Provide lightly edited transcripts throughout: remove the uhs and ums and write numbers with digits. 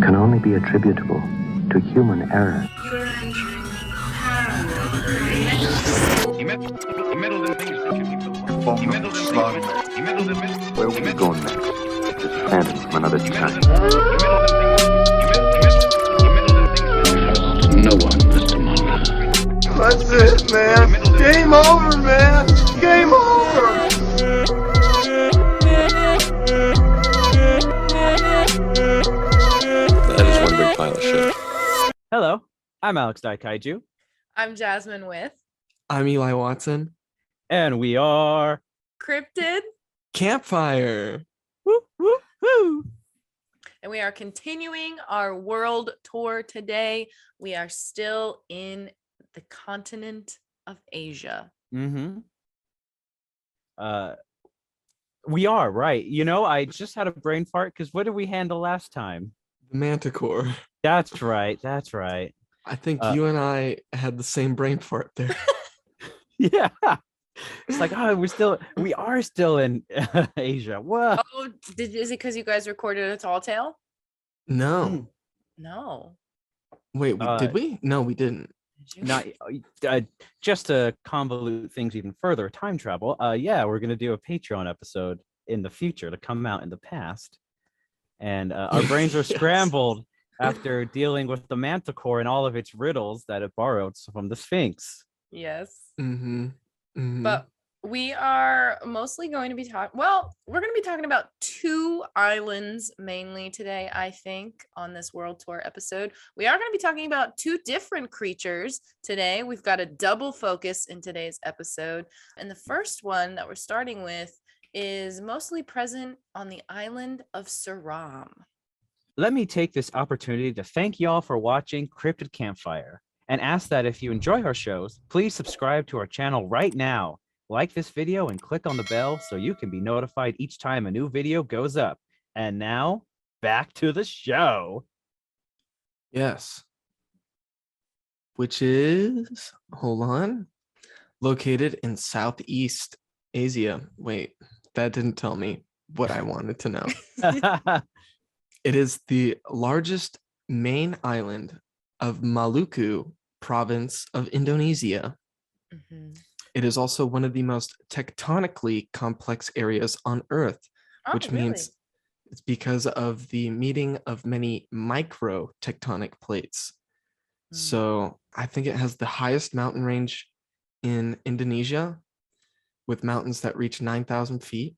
can only be attributable to human error. You're entering Paranormal. He meddled in things that you keep before. He meddled in things. He meddled in things. Where will we go next? This phantom from another time. No one, Mr. Muller. That's it, man. Game over, man. Game over. That is one big pile of shit. Hello, I'm Alex Daikaiju. I'm Jasmine with I'm Eli Watson. And we are Cryptid, Campfire. woo, woo, woo. and we are continuing our world tour today. We are still in the continent of Asia. Mm-hmm. We are right. You know, I just had a brain fart because what did we handle last time? The Manticore. That's right. That's right. I think you and I had the same brain fart there. Yeah. It's like, oh, we are still in Asia. Whoa. Oh, is it because you guys recorded a tall tale? No. No. Wait, did we? No, we didn't. Did you? Not just to convolute things even further, time travel. Yeah, we're gonna do a Patreon episode in the future to come out in the past, and our brains are Yes. scrambled after dealing with the Manticore and all of its riddles that it borrowed from the Sphinx. Yes. Mm-hmm. Mm-hmm. But we are mostly going to be talking, we're going to be talking about two islands mainly today, I think, on this world tour episode. We are going to be talking about two different creatures today. We've got a double focus in today's episode. And the first one that we're starting with is mostly present on the island of Saram. Let me take this opportunity to thank y'all for watching Cryptid Campfire and ask that if you enjoy our shows, please subscribe to our channel right now. Like this video and click on the bell so you can be notified each time a new video goes up. And now, back to the show. Yes. Which is, hold on, located in Southeast Asia. Wait, that didn't tell me what I wanted to know. It is the largest main island of Maluku province of Indonesia. Mm-hmm. It is also one of the most tectonically complex areas on Earth, which means it's because of the meeting of many micro tectonic plates. So I think it has the highest mountain range in Indonesia, with mountains that reach 9,000 feet,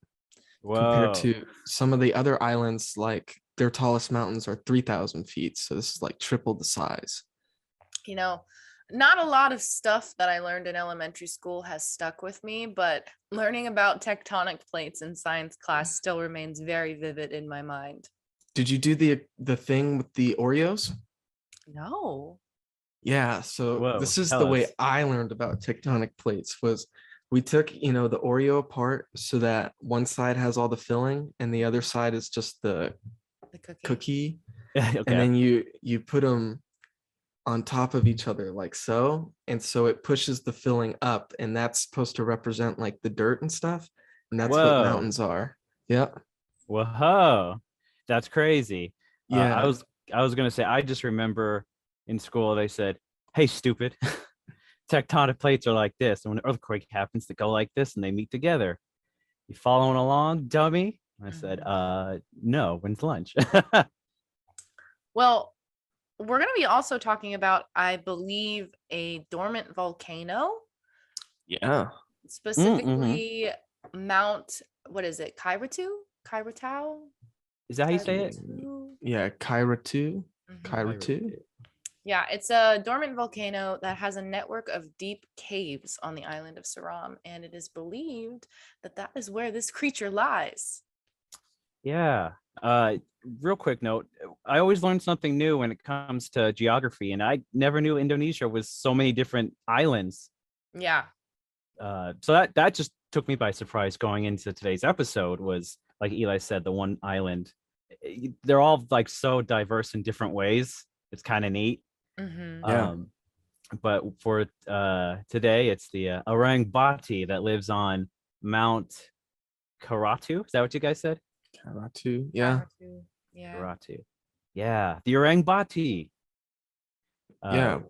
compared to some of the other islands, like their tallest mountains are 3,000 feet. So this is like triple the size. You know, not a lot of stuff that I learned in elementary school has stuck with me, but learning about tectonic plates in science class still remains very vivid in my mind. Did you do the thing with the Oreos? No. Yeah, so Whoa, this is tell the way us. I learned about tectonic plates was we took, the Oreo apart so that one side has all the filling and the other side is just the The cookie. Okay. And then you put them on top of each other like so, and so it pushes the filling up, and that's supposed to represent like the dirt and stuff, and that's Whoa. what mountains are. Yep. Whoa, that's crazy. Yeah. I was gonna say, I just remember in school they said, "Hey, stupid, tectonic plates are like this, and when an earthquake happens, they go like this, and they meet together. You following along, dummy?" I said, "No. When's lunch?" Well, we're going to be also talking about, I believe, a dormant volcano, Yeah. specifically Mount, what is it? Kairatau? Is that how you say it? Yeah, Kairatu. Mhm. Kairatu. Yeah, it's a dormant volcano that has a network of deep caves on the island of Saram, and it is believed that that is where this creature lies. Yeah. Real quick note, I always learn something new when it comes to geography, and I never knew Indonesia was so many different islands. Yeah. So that just took me by surprise going into today's episode. Was like Eli said, the one island. They're all like so diverse in different ways. It's kind of neat. Mm-hmm. Yeah. But for today, it's the Aurangbhati that lives on Mount Karatu. Is that what you guys said? Kairatu. Yeah. Yeah. Karatu. Yeah, the Aurangbhati. Yeah.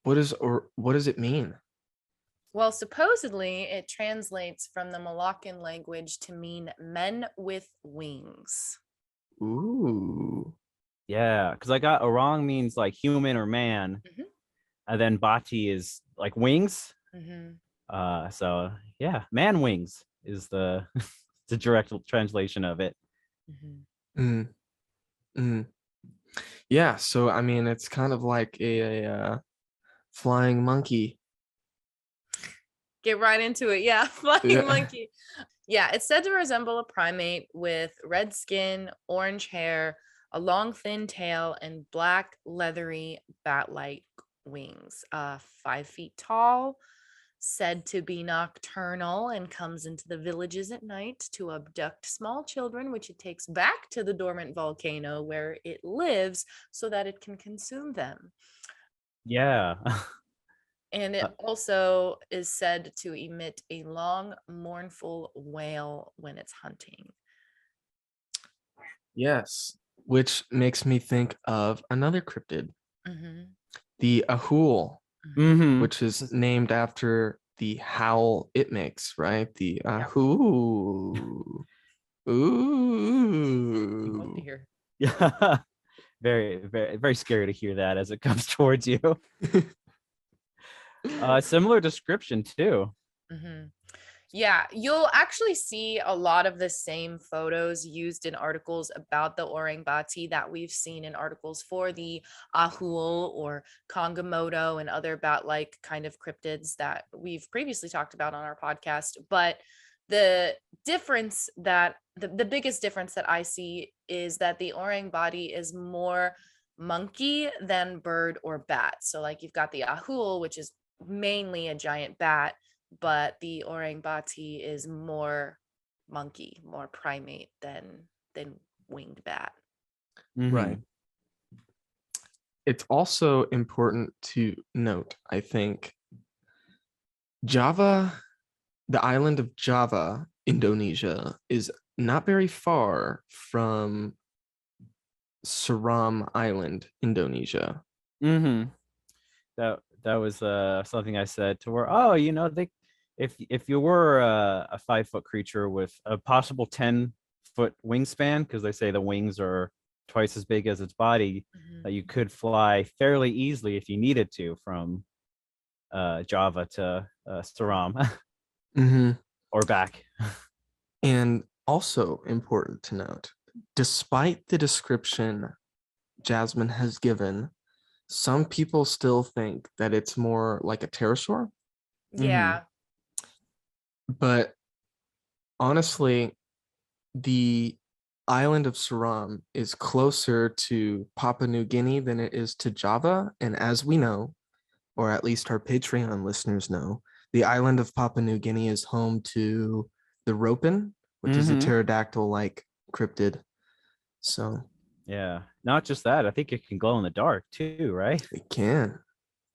What does it mean? Well, supposedly it translates from the Malaccan language to mean men with wings. Ooh. Yeah, because I got Orang means like human or man, and then Bati is like wings. So yeah, man wings is the the direct translation of it. Mm. Mm. Yeah, so I mean, it's kind of like a flying monkey. Get right into it. Yeah, flying monkey. Yeah, it's said to resemble a primate with red skin, orange hair, a long thin tail, and black leathery bat-like wings. 5 feet tall, said to be nocturnal, and comes into the villages at night to abduct small children, which it takes back to the dormant volcano where it lives so that it can consume them. Yeah. And it also is said to emit a long, mournful wail when it's hunting. Yes, which makes me think of another cryptid, the Ahul, which is named after the howl it makes, right? The Ahul. Ooh. Yeah. Very, very, very scary to hear that as it comes towards you. Similar description too. Yeah, you'll actually see a lot of the same photos used in articles about the Aurangbhati that we've seen in articles for the Ahul or Kongamodo and other bat-like kind of cryptids that we've previously talked about on our podcast. But the difference that the biggest difference that I see is that the Aurangbhati is more monkey than bird or bat. So like you've got the Ahul, which is mainly a giant bat, but the Aurangbhati is more monkey, more primate than winged bat. Right. It's also important to note, I think, Java, the island of Java, Indonesia, is not very far from Seram Island, Indonesia. That was something I said to where, you know, they if you were a 5-foot creature with a possible 10-foot wingspan, because they say the wings are twice as big as its body, that you could fly fairly easily if you needed to from Java to Seram or back. And also important to note, despite the description Jasmine has given, some people still think that it's more like a pterosaur. Yeah. But honestly, the island of Seram is closer to Papua New Guinea than it is to Java. And as we know, or at least our Patreon listeners know, the island of Papua New Guinea is home to the Ropin, which is a pterodactyl-like cryptid. So yeah, not just that, I think it can glow in the dark too, right? It can.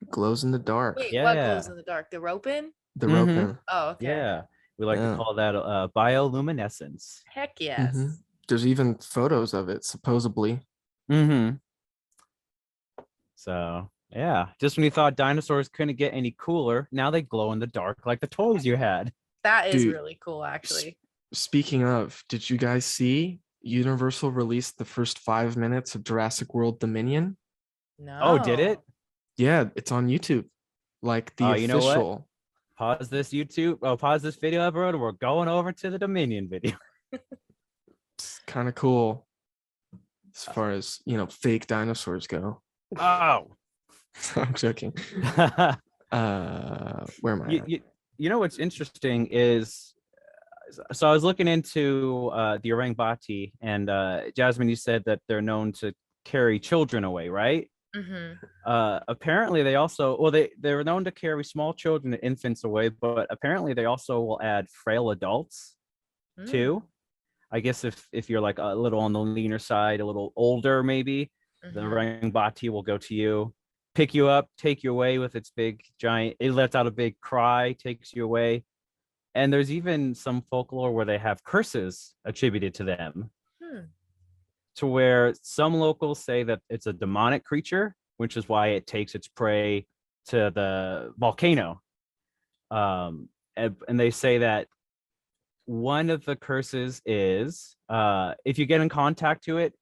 It glows in the dark. Wait, what glows in the dark? The Ropin? The Ropin. Oh, okay. Yeah, we like to call that bioluminescence. Heck yes. There's even photos of it, supposedly. So yeah, just when you thought dinosaurs couldn't get any cooler, now they glow in the dark like the toys you had. That is really cool, actually. Speaking of, did you guys see Universal released the first 5 minutes of Jurassic World Dominion? No. Oh, did it? Yeah, it's on YouTube. Like the official. You know what? Pause this pause this video, everyone. We're going over to the Dominion video. It's kind of cool as far as, you know, fake dinosaurs go. Oh. I'm joking. Where am I? You know what's interesting is, so I was looking into the Aurangbhati, and Jasmine, you said that they're known to carry children away, right? Apparently they also, they're known to carry small children and infants away, but apparently they also will add frail adults too. I guess if you're like a little on the leaner side, a little older maybe, the Aurangbhati will go to you, pick you up, take you away with its big giant, it lets out a big cry, takes you away. And there's even some folklore where they have curses attributed to them. to where some locals say that it's a demonic creature, which is why it takes its prey to the volcano. And they say that one of the curses is if you get in contact to it,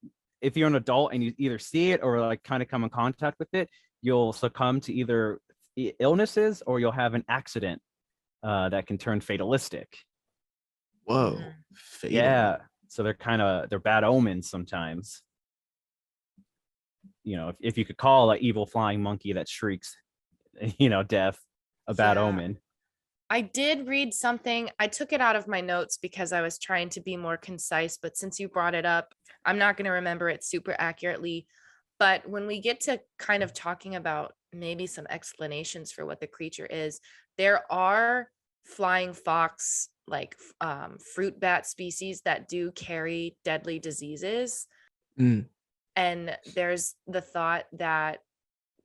if you're an adult and you either see it or like kind of come in contact with it, you'll succumb to either illnesses or you'll have an accident that can turn fatalistic. Whoa. Fatal. Yeah. So they're bad omens sometimes. You know, if you could call an evil flying monkey that shrieks, death, a bad omen. I did read something. I took it out of my notes because I was trying to be more concise, but since you brought it up, I'm not going to remember it super accurately. But when we get to kind of talking about maybe some explanations for what the creature is, there are flying fox, like fruit bat species that do carry deadly diseases. And there's the thought that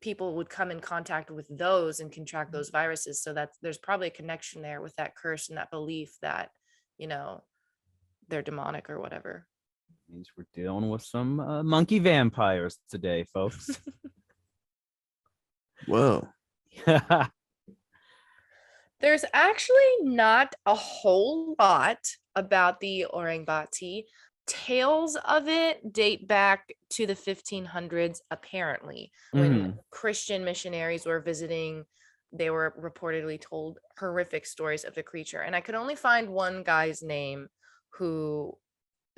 people would come in contact with those and contract those viruses. So that there's probably a connection there with that curse and that belief that, they're demonic or whatever. Means we're dealing with some monkey vampires today, folks. Whoa. There's actually not a whole lot about the Aurangbhati. Tales of it date back to the 1500s, apparently, when Christian missionaries were visiting. They were reportedly told horrific stories of the creature. And I could only find one guy's name who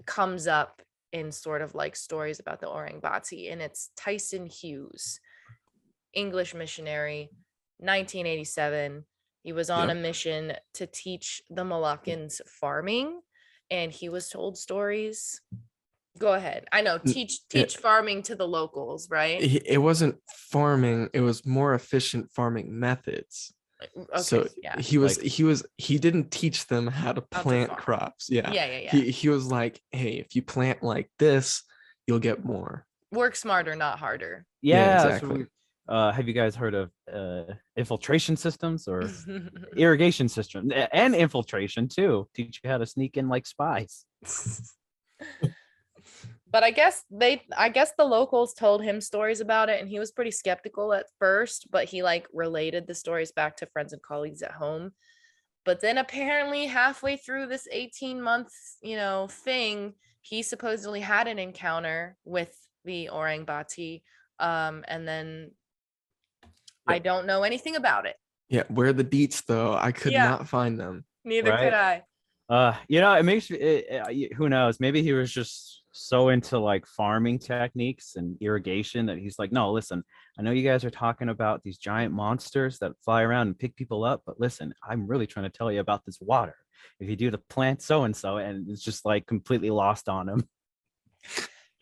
comes up in sort of like stories about the Aurangbhati, and it's Tyson Hughes, English missionary, 1987. He was on a mission to teach the Moluccans farming, and he was told stories. Go ahead. I know, teach farming to the locals, right? It wasn't farming, it was more efficient farming methods. Okay, so yeah, he didn't teach them how to plant crops. Yeah. He was like, hey, if you plant like this, you'll get more. Work smarter, not harder. Yeah, exactly. So have you guys heard of infiltration systems or irrigation systems and infiltration too? Teach you how to sneak in like spies. But I guess the locals told him stories about it, and he was pretty skeptical at first, but he like related the stories back to friends and colleagues at home. But then apparently halfway through this 18-month, thing, he supposedly had an encounter with the Aurangbhati. And then I don't know anything about it. Yeah, where are the deets though? I could not find them. Neither could I. It makes me, who knows, maybe he was just so into like farming techniques and irrigation that he's like, no, listen, I know you guys are talking about these giant monsters that fly around and pick people up, but listen, I'm really trying to tell you about this water. If you do the plant so and it's just like completely lost on him.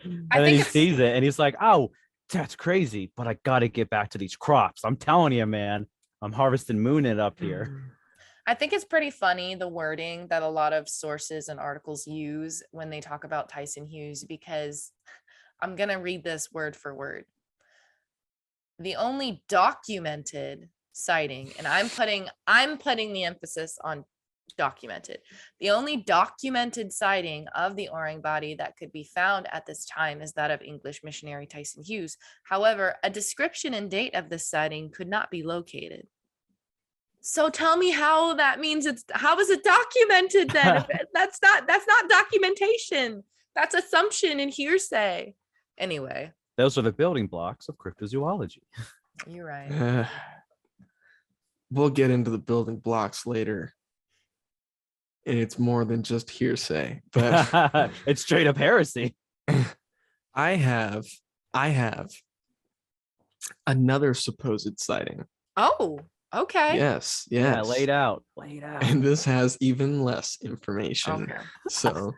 And then he sees it and he's like, oh, that's crazy, but I gotta get back to these crops. I'm telling you, man, I'm harvesting moon it up here. I think it's pretty funny, the wording that a lot of sources and articles use when they talk about Tyson Hughes, because I'm going to read this word for word. The only documented sighting, and I'm putting the emphasis on documented. The only documented sighting of the Aurangbhati that could be found at this time is that of English missionary Tyson Hughes. However, a description and date of this sighting could not be located. So tell me how that means how is it documented then? That's not documentation. That's assumption and hearsay. Anyway. Those are the building blocks of cryptozoology. You're right. We'll get into the building blocks later. And it's more than just hearsay. But it's straight up heresy. I have another supposed sighting. Oh. Okay. Yes. Yeah, laid out. And this has even less information. Okay. So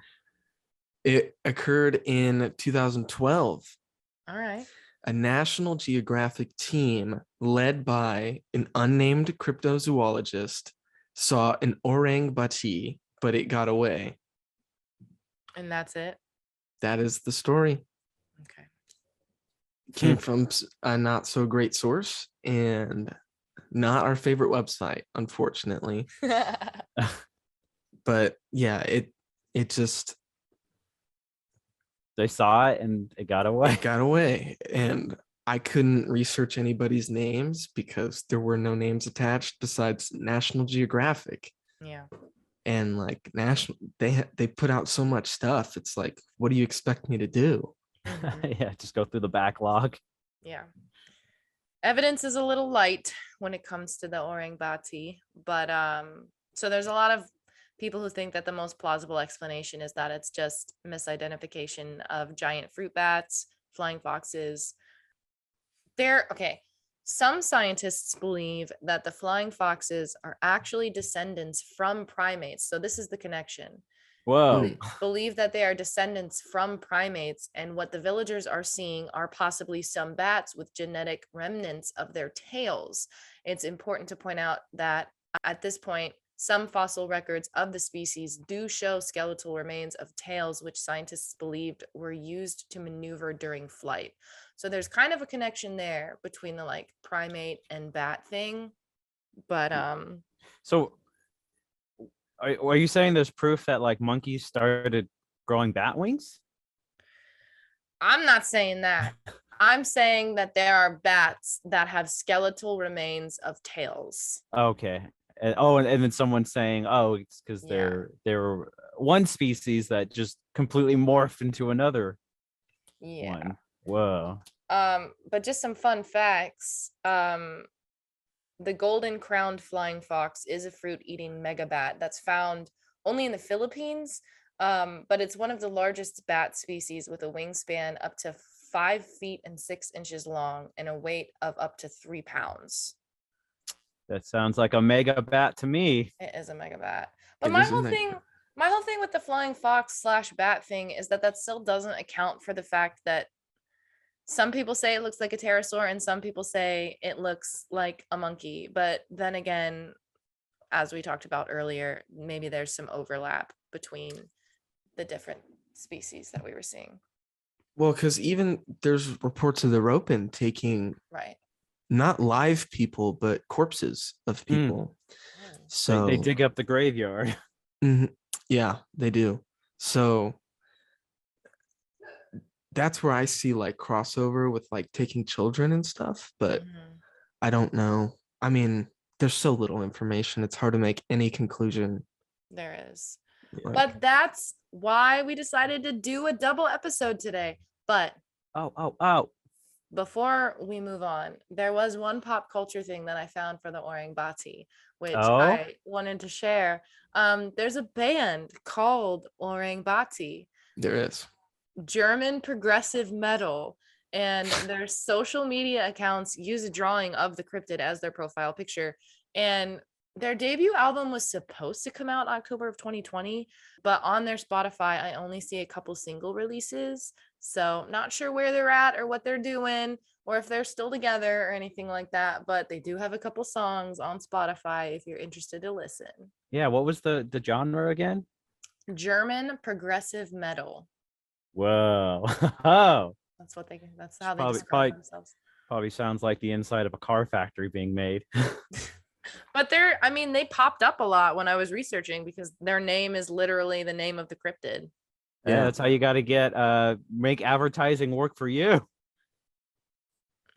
it occurred in 2012. All right. A National Geographic team led by an unnamed cryptozoologist saw an Orang Bati, but it got away. And that's it? That is the story. Okay. It came from a not so great source and not our favorite website, unfortunately. But yeah, it just They saw it and it got away. It got away. And I couldn't research anybody's names because there were no names attached besides National Geographic. Yeah. And like they put out so much stuff. It's like, what do you expect me to do? Yeah, just go through the backlog. Yeah. Evidence is a little light when it comes to the Aurangbhati, but so there's a lot of people who think that the most plausible explanation is that it's just misidentification of giant fruit bats, flying foxes. Some scientists believe that the flying foxes are actually descendants from primates. So this is the connection. Whoa. They believe that they are descendants from primates, and what the villagers are seeing are possibly some bats with genetic remnants of their tails. It's important to point out that at this point, some fossil records of the species do show skeletal remains of tails, which scientists believed were used to maneuver during flight. So there's kind of a connection there between the like primate and bat thing. But so are you saying there's proof that like monkeys started growing bat wings? I'm not saying that. I'm saying that there are bats that have skeletal remains of tails. Okay. And then someone's saying, oh, it's because they're one species that just completely morphed into another one. Whoa. But just some fun facts. The golden crowned flying fox is a fruit-eating megabat that's found only in the Philippines, but it's one of the largest bat species with a wingspan up to 5 feet and 6 inches long and a weight of up to 3 pounds. That sounds like a mega bat to me. It is a mega bat. But my whole thing with the flying fox / bat thing is that still doesn't account for the fact that some people say it looks like a pterosaur and some people say it looks like a monkey. But then again, as we talked about earlier, maybe there's some overlap between the different species that we were seeing. Well, because even there's reports of the Ropen taking not live people, but corpses of people. So they dig up the graveyard. Yeah, they do. So that's where I see like crossover with like taking children and stuff, but I don't know. I mean, there's so little information. It's hard to make any conclusion. There is. But that's why we decided to do a double episode today. But before we move on, there was one pop culture thing that I found for the Aurangbhati, which I wanted to share. There's a band called Aurangbhati. There is. German progressive metal, and their social media accounts use a drawing of the cryptid as their profile picture. And their debut album was supposed to come out October of 2020, but on their Spotify, I only see a couple single releases. So not sure where they're at or what they're doing or if they're still together or anything like that. But they do have a couple songs on Spotify if you're interested to listen. Yeah. What was the genre again? German progressive metal. Whoa. That's how they describe themselves. Probably sounds like the inside of a car factory being made. But they popped up a lot when I was researching because their name is literally the name of the cryptid. Yeah, that's how you got to make advertising work for you.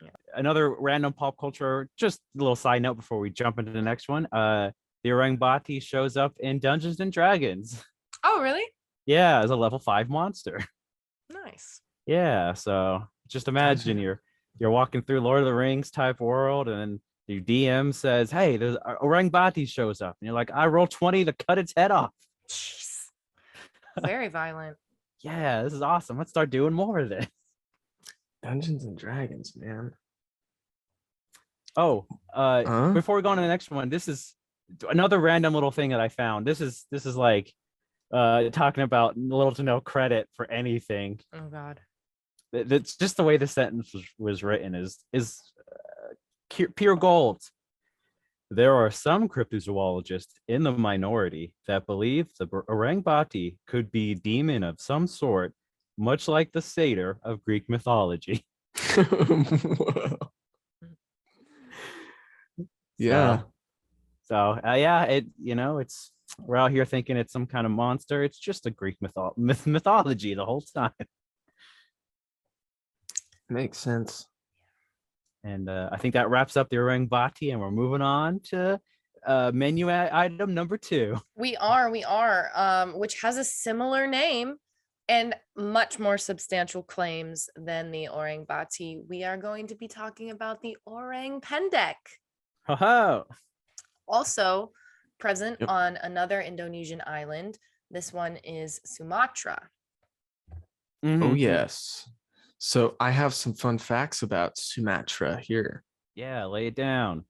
Yeah. Another random pop culture, just a little side note before we jump into the next one. The Aurangbhati shows up in Dungeons and Dragons. Oh, really? Yeah, as a level 5 monster. Nice. Yeah, so just imagine you're walking through Lord of the Rings type world, and your DM says, "Hey, there's Aurangbhati shows up," and you're like, "I roll 20 to cut its head off." Jeez. Very violent. Yeah, this is awesome. Let's start doing more of this. Dungeons and Dragons, man. Before we go on to the next one, this is another random little thing that I found. This is like talking about little to no credit for anything. Oh God. It's just the way the sentence was written is pure gold. There are some cryptozoologists in the minority that believe the Aurangbhati could be a demon of some sort, much like the satyr of Greek mythology. Yeah. So it's we're out here thinking it's some kind of monster. It's just a Greek mythology the whole time. Makes sense. And I think that wraps up the Aurangbhati, and we're moving on to menu item number 2. We are, which has a similar name and much more substantial claims than the Orang Bati. We are going to be talking about the Orang Pendek. Ho-ho! Also present Yep. on another Indonesian island. This one is Sumatra. Oh, Mhm. yes. So I have some fun facts about Sumatra here. Yeah, lay it down.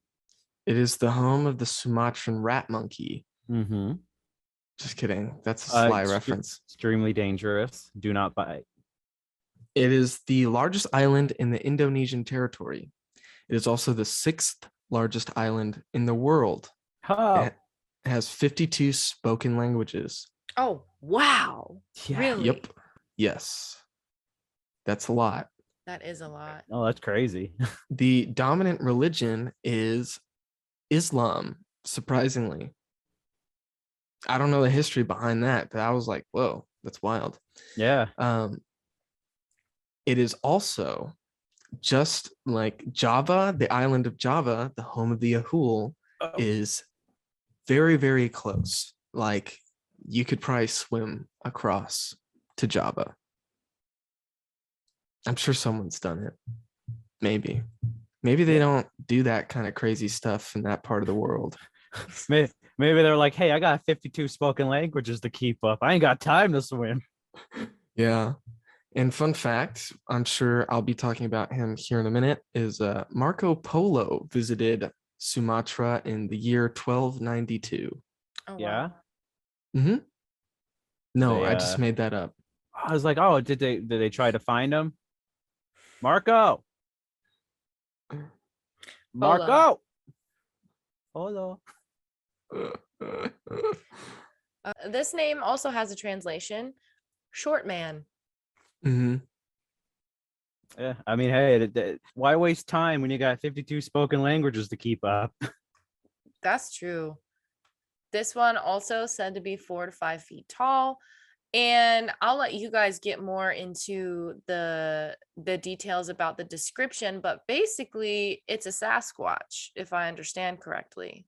It is the home of the Sumatran rat monkey. Mm-hmm. Just kidding. That's a sly reference. Extremely dangerous. Do not bite. It is the largest island in the Indonesian territory. It is also the 6th largest island in the world. Oh, It has 52 spoken languages. Oh, wow. yeah. Really? Yep. Yes. That's a lot. That is a lot. Oh, that's crazy. The dominant religion is Islam, surprisingly. I don't know the history behind that, but I was like, whoa, that's wild. Yeah. It is also just like Java, the island of Java, the home of the Yahul, is very, very close. Like you could probably swim across to Java. I'm sure someone's done it. Maybe they don't do that kind of crazy stuff in that part of the world. Maybe they're like, hey, I got 52 spoken languages to keep up. I ain't got time to swim. Yeah. And fun fact, I'm sure I'll be talking about him here in a minute, is Marco Polo visited Sumatra in the year 1292. Oh, Yeah. wow. Mm-hmm. No, They, I just made that up. I was like, oh, did they try to find him? Marco. Marco. Polo. This name also has a translation, short man. Mm-hmm. Yeah, I mean, hey, why waste time when you got 52 spoken languages to keep up? That's true. This one also said to be 4 to 5 feet tall. And I'll let you guys get more into the details about the description, but basically it's a Sasquatch, if I understand correctly.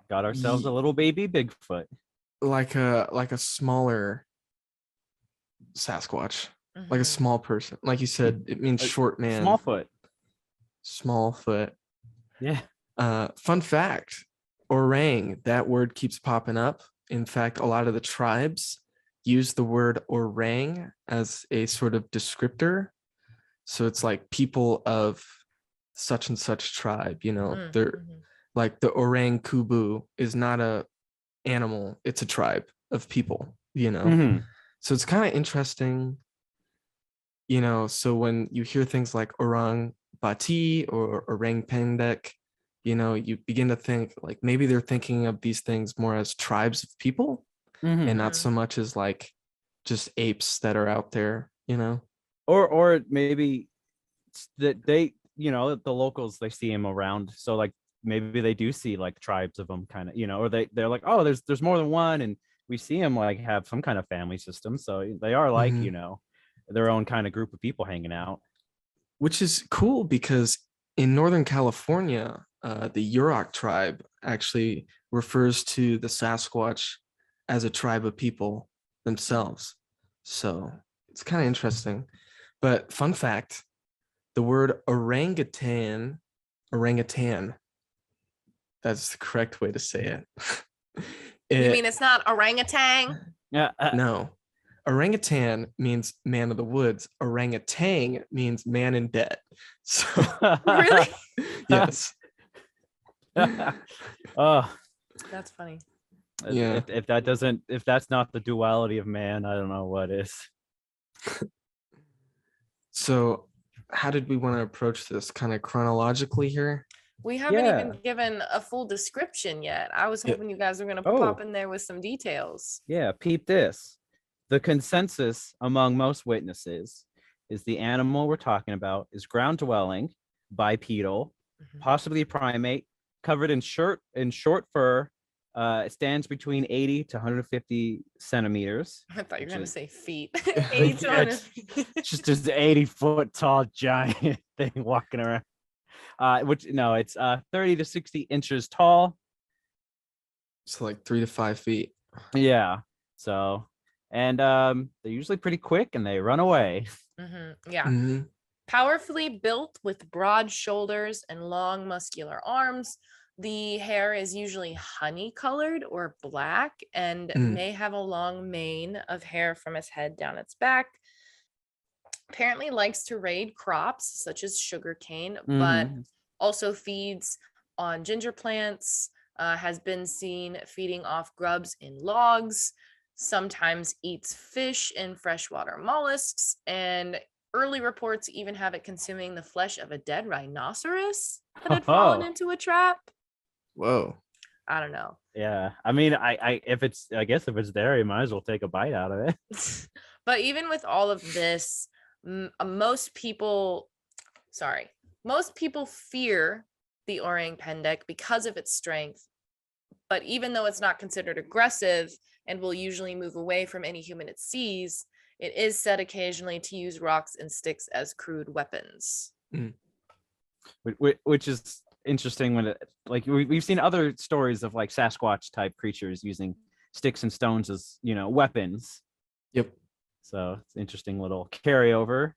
Got ourselves a little baby Bigfoot. Like a smaller Sasquatch, like a Mhm. small person. Like you said, it means short man. Smallfoot. Small foot. Yeah. Fun fact, orang, that word keeps popping up. In fact, a lot of the tribes use the word orang as a sort of descriptor. So it's like people of such and such tribe, they're like the Orang Kubu is not a animal, it's a tribe of people, Mhm. So it's kind of interesting, so when you hear things like Orang Bati or Orang Pendek, you begin to think like maybe they're thinking of these things more as tribes of people Mhm. and not so much as like just apes that are out there, Or maybe that they, the locals, they see him around. So like maybe they do see like tribes of them kind of, or they're like, oh, there's more than one. And we see them like have some kind of family system. So they are like, Mhm. Their own kind of group of people hanging out. Which is cool because in Northern California, the Yurok tribe actually refers to the Sasquatch as a tribe of people themselves. So it's kind of interesting. But fun fact, the word orangutan, that's the correct way to say it. You mean it's not orangutan? Yeah. No. Orangutan means man of the woods. Orangutan means man in debt. So Really? yes. Oh, That's funny. Yeah. If that's not the duality of man, I don't know what is. So how did we want to approach this kind of chronologically here? We haven't Yeah. even given a full description yet. I was Yeah. hoping you guys were going to Oh. pop in there with some details. Yeah, peep this. The consensus among most witnesses is the animal we're talking about is ground dwelling, bipedal, Mhm. possibly a primate, covered in short fur, It stands between 80 to 150 centimeters. I thought you were which going to is- say feet. 80 to Yeah, 100 it's just this 80-foot tall giant thing walking around. It's 30 to 60 inches tall. So like 3 to 5 feet. Yeah. So, and they're usually pretty quick and they run away. Yeah. Mhm. Powerfully built with broad shoulders and long muscular arms. The hair is usually honey colored or black and may have a long mane of hair from its head down its back. Apparently likes to raid crops such as sugarcane, but also feeds on ginger plants, has been seen feeding off grubs in logs, sometimes eats fish and freshwater mollusks, and early reports even have it consuming the flesh of a dead rhinoceros that had fallen into a trap. Whoa. I don't know. Yeah. I mean, I guess if it's there, you might as well take a bite out of it. But even with all of this, most people fear the Orang Pendek because of its strength. But even though it's not considered aggressive and will usually move away from any human it sees, it is said occasionally to use rocks and sticks as crude weapons. Which is interesting when we've seen other stories of like Sasquatch type creatures using sticks and stones as, weapons. Yep. So it's interesting little carryover.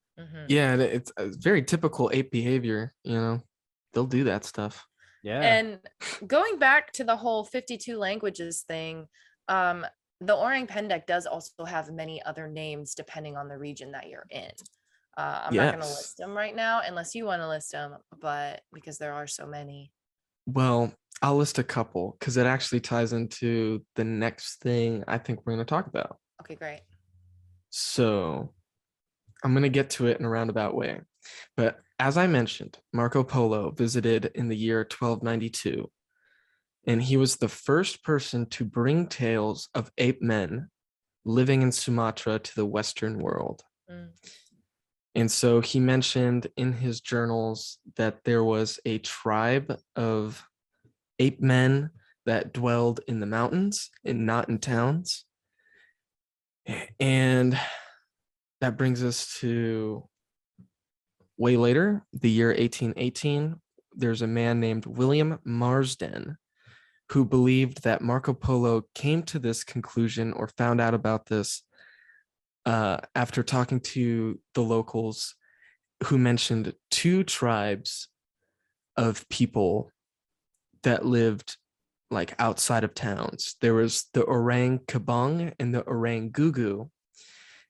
Yeah, and it's very typical ape behavior. They'll do that stuff. Yeah. And going back to the whole 52 languages thing, the Orang Pendek does also have many other names depending on the region that you're in. I'm not going to list them right now unless you want to list them, but because there are so many. Well, I'll list a couple because it actually ties into the next thing I think we're going to talk about. Okay, great. So I'm going to get to it in a roundabout way. But as I mentioned, Marco Polo visited in the year 1292, and he was the first person to bring tales of ape men living in Sumatra to the Western world. And so he mentioned in his journals that there was a tribe of ape men that dwelled in the mountains and not in towns. And that brings us to way later, the year 1818. There's a man named William Marsden who believed that Marco Polo came to this conclusion or found out about this after talking to the locals, who mentioned two tribes of people that lived like outside of towns. There was the Orang Kabung and the Orang Gugu.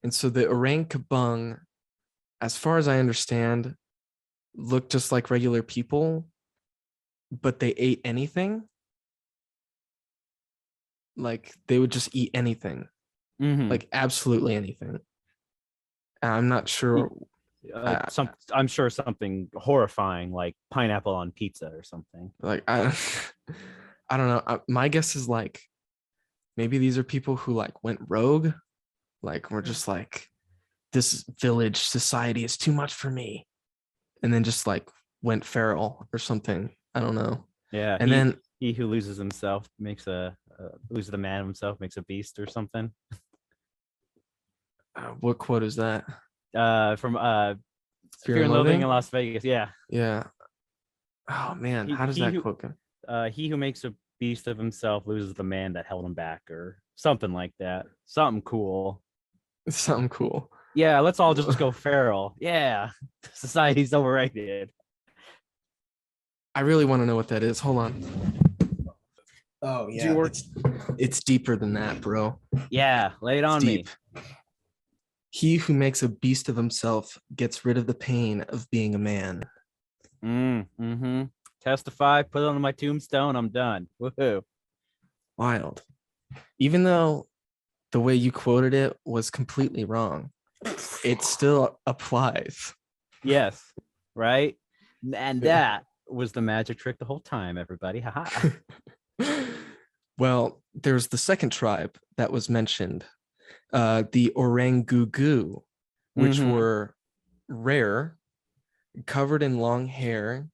And so the Orang Kabung, as far as I understand, looked just like regular people, but they ate anything. Like they would just eat anything, like absolutely anything. I'm not sure. I'm sure something horrifying like pineapple on pizza or something. Like I don't know. My guess is like maybe these are people who like went rogue, like we're just like, this village society is too much for me, and then just like went feral or something. I don't know. Yeah, and then he who loses himself loses the man himself makes a beast or something. What quote is that? From Fear and Loathing in Las Vegas. Yeah. Oh man, how does that quote go? He who makes a beast of himself loses the man that held him back, or something like that. Something cool. Yeah, let's all just go feral. Yeah, society's overrated. I really want to know what that is. Hold on. Oh yeah, it's deeper than that, bro. Yeah, lay it on me. He who makes a beast of himself gets rid of the pain of being a man. Testify, put it on my tombstone, I'm done. Woohoo. Wild. Even though the way you quoted it was completely wrong, it still applies. Yes, right? And that was the magic trick the whole time, everybody. Haha. Well, there's the second tribe that was mentioned, the Orang Gugu, which were rare, covered in long hair,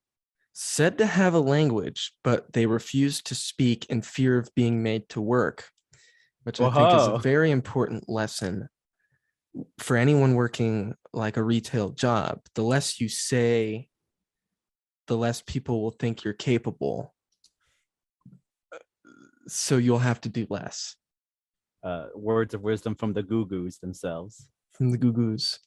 said to have a language, but they refuse to speak in fear of being made to work, which I think is a Whoa. very important lesson for anyone working like a retail job. The less you say, the less people will think you're capable. So you'll have to do less. Words of wisdom from the Goo-Goos themselves. From the Goo-Goos.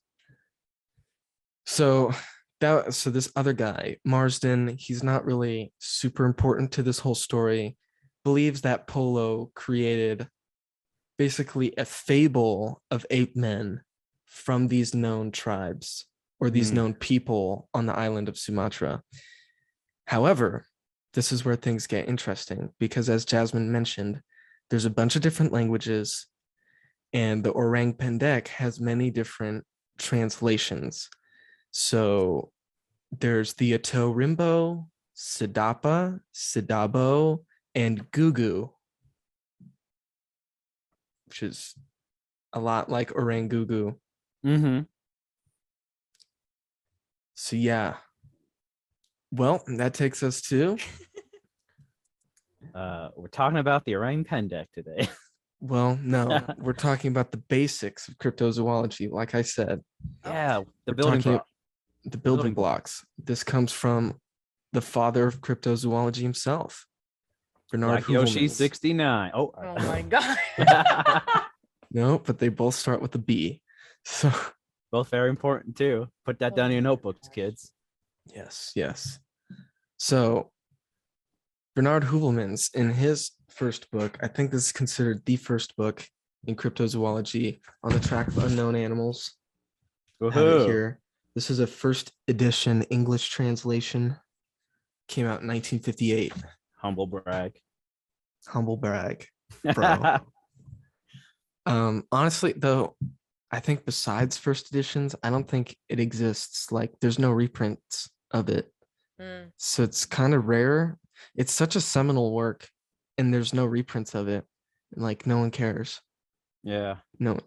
So this other guy, Marsden, he's not really super important to this whole story, believes that Polo created basically a fable of ape men from these known tribes or these known people on the island of Sumatra. However, this is where things get interesting because, as Jasmine mentioned, there's a bunch of different languages, and the Orang Pendek has many different translations. So there's the Ato Rimbo, Sidapa, Sidabo, and Gugu, which is a lot like Orang Gugu. Mm-hmm. So yeah. Well, that takes us to We're talking about the Orang Pendek today. well, no, we're talking about the basics of cryptozoology. Like I said, Yeah, the we're building talking block. the building blocks. This comes from the father of cryptozoology himself, Bernard Black Yoshi Heuvelmans. 69. Oh, Oh my god. No, but they both start with a B. So both very important too. Put that down in your notebooks, kids. yes. So Bernard Heuvelmans, in his first book, I think this is considered the first book in cryptozoology, On the Track of Unknown Animals. I have it Woohoo. here. This is a first edition English translation. Came out in 1958. Humble brag. Humble brag, bro. Honestly, though, I think besides first editions, I don't think it exists. Like, there's no reprints of it. So it's kind of rare. It's such a seminal work, and there's no reprints of it. Like, no one cares. Yeah. No,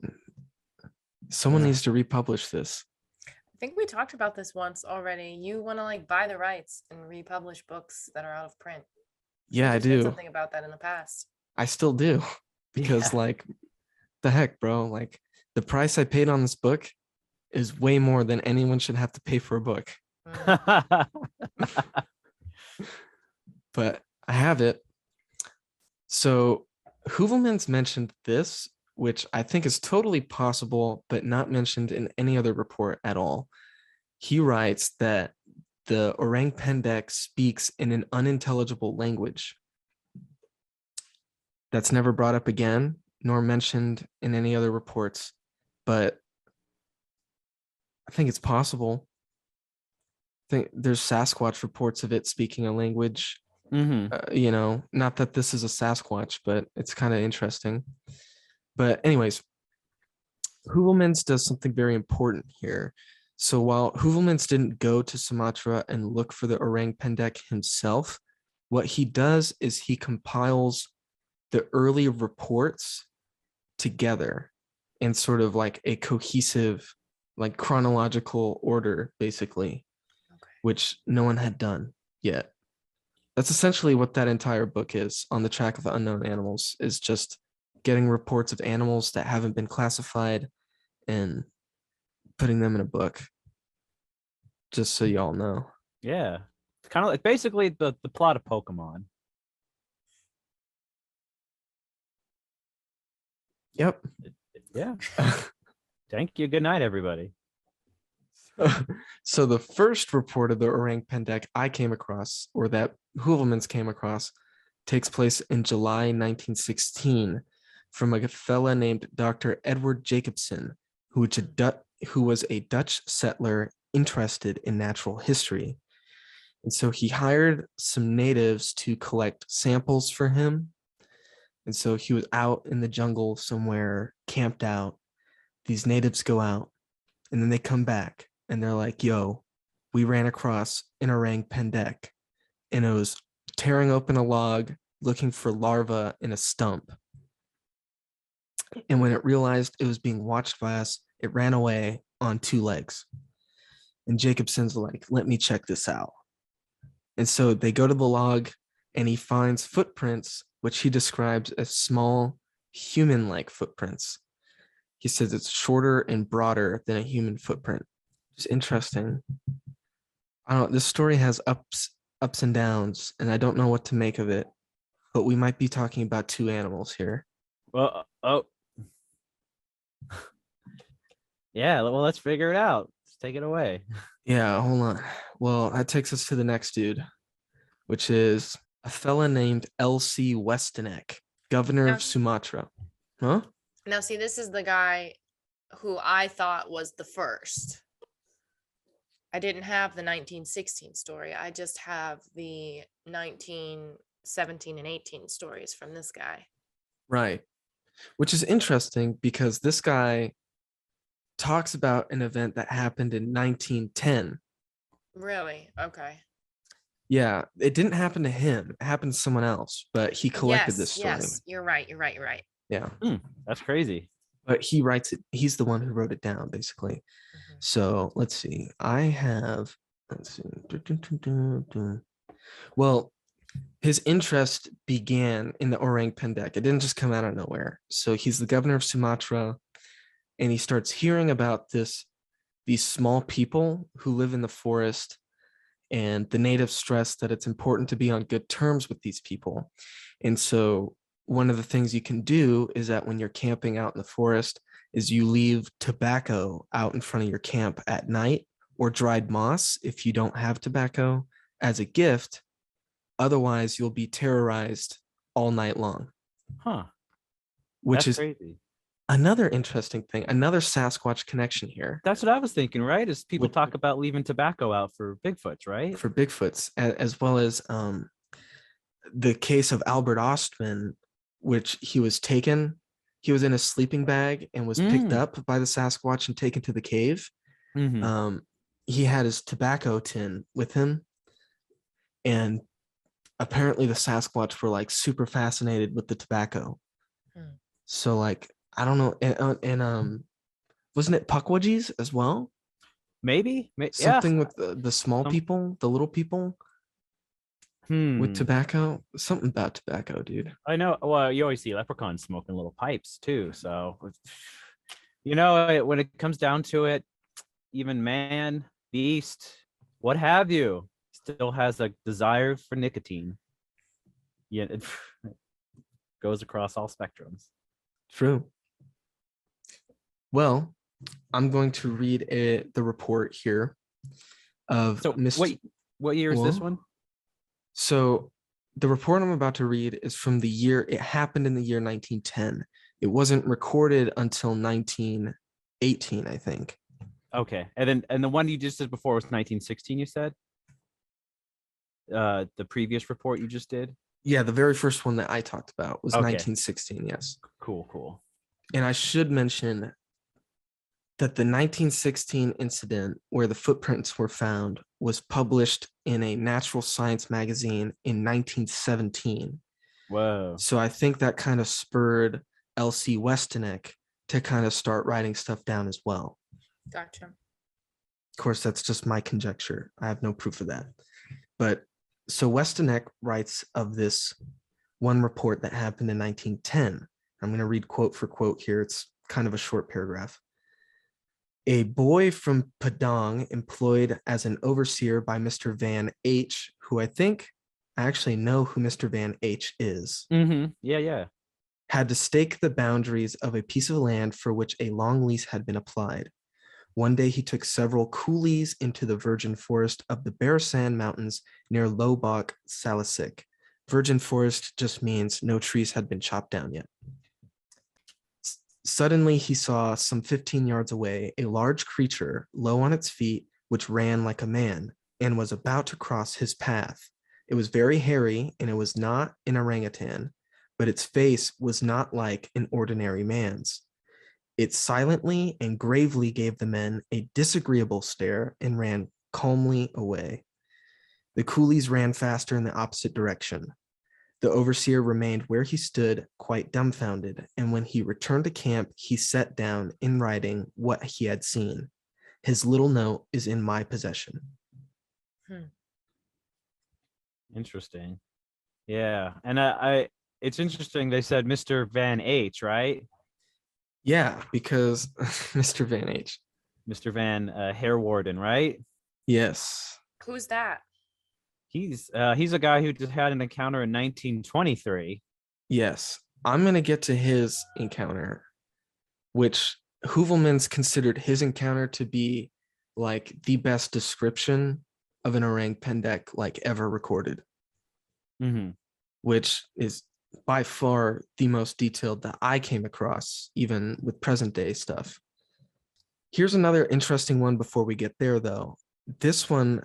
someone needs to republish this. I think we talked about this once already. You want to like buy the rights and republish books that are out of print. Yeah, I You said do. something about that in the past. I still do, because like, the heck, bro, like the price I paid on this book is way more than anyone should have to pay for a book. But I have it. So Heuvelmans mentioned this, which I think is totally possible, but not mentioned in any other report at all. He writes that the Orang Pendek speaks in an unintelligible language. That's never brought up again, nor mentioned in any other reports, but I think it's possible. I think there's Sasquatch reports of it speaking a language. Not that this is a Sasquatch, but it's kind of interesting. But anyways, Heuvelmans does something very important here. So while Heuvelmans didn't go to Sumatra and look for the Orang Pendek himself, what he does is he compiles the early reports together in sort of like a cohesive, like chronological order, basically, which no one had done yet. That's essentially what that entire book is, On the Track of Unknown Animals, is just getting reports of animals that haven't been classified and putting them in a book. Just so y'all know. Yeah. It's kind of like basically the plot of Pokemon. Yep. Yeah. Thank you. Good night, everybody. So the first report of the Orang Pendek I came across, or that Heuvelmans came across, takes place in July 1916 from a fella named Dr. Edward Jacobson, who was a Dutch settler interested in natural history. And so he hired some natives to collect samples for him. And so he was out in the jungle somewhere, camped out. These natives go out, and then they come back, and they're like, yo, we ran across an Orang Pendek, and it was tearing open a log, looking for larvae in a stump. And when it realized it was being watched by us, it ran away on two legs. And Jacobson's like, let me check this out. And so they go to the log and he finds footprints, which he describes as small human-like footprints. He says it's shorter and broader than a human footprint. It's interesting. I don't know, this story has ups and downs, and I don't know what to make of it, but we might be talking about two animals here. Well, yeah, well, let's figure it out. Let's take it away. Yeah, hold on. Well, that takes us to the next dude, which is a fella named Elsie Westenek, governor of Sumatra. Huh? Now, see, this is the guy who I thought was the first. I didn't have the 1916 story. I just have the 1917 and 18 stories from this guy. Right. Which is interesting because this guy talks about an event that happened in 1910. Really? Okay. Yeah, it didn't happen to him. It happened to someone else, but he collected this story. Yes, you're right. Yeah. That's crazy. But he writes it. He's the one who wrote it down, basically. Mm-hmm. So let's see. Let's see. Well, his interest began in the Orang Pendek. It didn't just come out of nowhere. So he's the governor of Sumatra, and he starts hearing about these small people who live in the forest, and the natives stress that it's important to be on good terms with these people. And so one of the things you can do is that when you're camping out in the forest is you leave tobacco out in front of your camp at night, or dried moss if you don't have tobacco, as a gift. Otherwise, you'll be terrorized all night long. Huh. Which That's is crazy. Another interesting thing, another Sasquatch connection here. That's what I was thinking, right? Is people talk about leaving tobacco out for Bigfoots, right? For Bigfoots, as well as the case of Albert Ostman, which he was in a sleeping bag and was picked up by the Sasquatch and taken to the cave. Mm-hmm. He had his tobacco tin with him, and apparently the Sasquatch were like super fascinated with the tobacco. So like, I don't know, and wasn't it Pukwudgies as well? Maybe Something with the small people, the little people with tobacco. Something about tobacco, dude. I know. Well, you always see leprechauns smoking little pipes too. So, you know, when it comes down to it, even man, beast, what have you, still has a desire for nicotine. Yeah, it goes across all spectrums. True. Well, I'm going to read the report here of Mr. What year is this one? So the report I'm about to read is from the year, it happened in the year 1910. It wasn't recorded until 1918, I think. Okay. And the one you just did before was 1916, you said? The previous report you just did? Yeah, the very first one that I talked about was 1916, yes. Cool. And I should mention that the 1916 incident where the footprints were found was published in a natural science magazine in 1917. Whoa. So I think that kind of spurred Elsie Westenek to kind of start writing stuff down as well. Gotcha. Of course, that's just my conjecture. I have no proof of that. But so Westenek writes of this one report that happened in 1910. I'm going to read quote for quote here. It's kind of a short paragraph. A boy from Padang employed as an overseer by Mr. Van H, who I actually know who Mr. Van H is. Mm-hmm. Yeah. Had to stake the boundaries of a piece of land for which a long lease had been applied. One day he took several coolies into the virgin forest of the Barisan Mountains near Lobok, Salasik. Virgin forest just means no trees had been chopped down yet. Suddenly he saw some 15 yards away a large creature low on its feet, which ran like a man and was about to cross his path. It was very hairy and it was not an orangutan, but its face was not like an ordinary man's. It silently and gravely gave the men a disagreeable stare and ran calmly away. The coolies ran faster in the opposite direction. The overseer remained where he stood, quite dumbfounded, and when he returned to camp, he set down in writing what he had seen. His little note is in my possession. Interesting. Yeah, and it's interesting. They said Mr. Van H, right? Yeah, because Mr. Van H. Mr. Van Hair Warden, right? Yes. Who's that? He's a guy who just had an encounter in 1923. Yes. I'm going to get to his encounter, which Hoovelman's considered his encounter to be like the best description of an Orang Pendek like ever recorded, which is by far the most detailed that I came across, even with present day stuff. Here's another interesting one before we get there, though. This one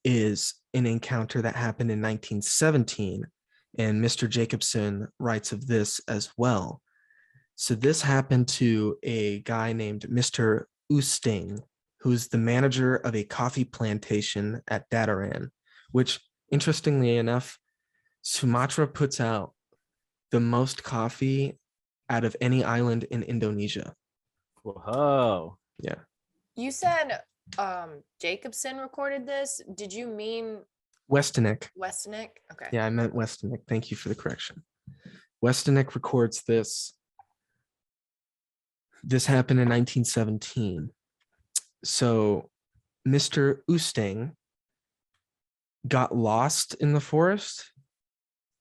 is an encounter that happened in 1917, and Mr. Jacobson writes of this as well. So this happened to a guy named Mr. Oosting, who's the manager of a coffee plantation at Dataran, which, interestingly enough, Sumatra puts out the most coffee out of any island in Indonesia. Whoa. Yeah. You said Jacobson recorded this. Did you mean Westinick? Westinick? Okay. Yeah, I meant Westinick. Thank you for the correction. Westinick records this. This happened in 1917. So Mr. Oosting got lost in the forest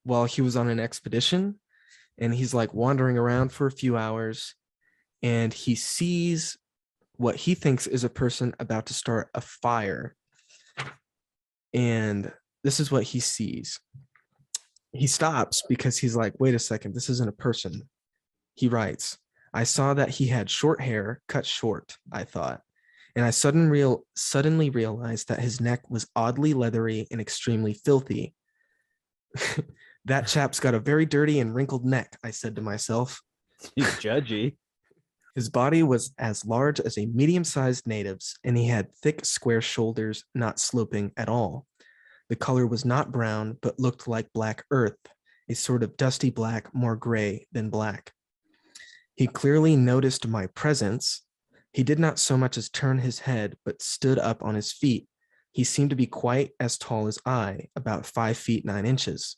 while he was on an expedition, and he's like wandering around for a few hours, and he sees what he thinks is a person about to start a fire. And this is what he sees. He stops because he's like, wait a second, this isn't a person. He writes, I saw that he had short hair, cut short, I thought, and I suddenly realized that his neck was oddly leathery and extremely filthy. That chap's got a very dirty and wrinkled neck, I said to myself. He's judgy. His body was as large as a medium-sized native's, and he had thick, square shoulders, not sloping at all. The color was not brown, but looked like black earth, a sort of dusty black, more gray than black. He clearly noticed my presence. He did not so much as turn his head, but stood up on his feet. He seemed to be quite as tall as I, about 5 feet 9 inches.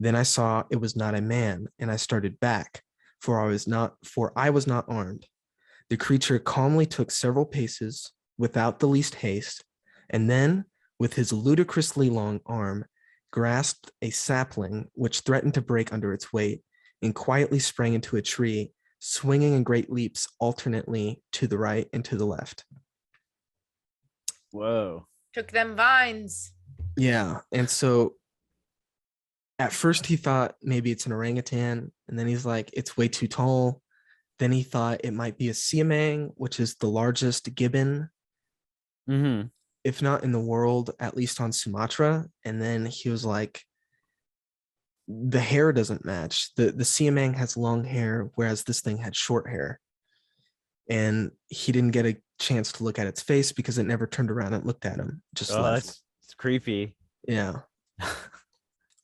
Then I saw it was not a man, and I started back, for I was not armed. The creature calmly took several paces, without the least haste, and then, with his ludicrously long arm, grasped a sapling which threatened to break under its weight, and quietly sprang into a tree, swinging in great leaps alternately to the right and to the left. Whoa. Took them vines. Yeah, and so at first he thought maybe it's an orangutan, and then he's like, it's way too tall. Then he thought it might be a siamang, which is the largest gibbon, if not in the world, at least on Sumatra. And then he was like, the hair doesn't match. The siamang has long hair, whereas this thing had short hair. And he didn't get a chance to look at its face because it never turned around and looked at him. Just left. It's creepy. Yeah.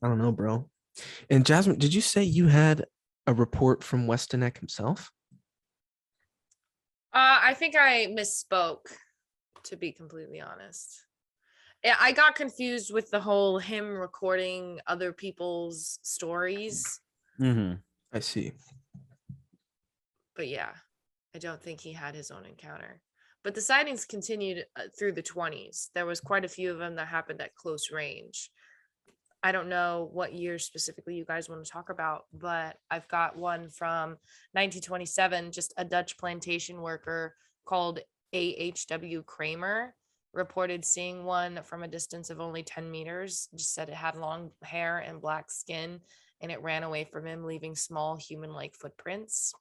I don't know, bro. And Jasmine, did you say you had a report from Westinick himself? I think I misspoke, to be completely honest. Yeah, I got confused with the whole him recording other people's stories. I see. But yeah, I don't think he had his own encounter. But the sightings continued through the 20s. There was quite a few of them that happened at close range. I don't know what year specifically you guys want to talk about, but I've got one from 1927. Just a Dutch plantation worker called A.H.W. Kramer reported seeing one from a distance of only 10 meters. Just said it had long hair and black skin, and it ran away from him, leaving small human-like footprints.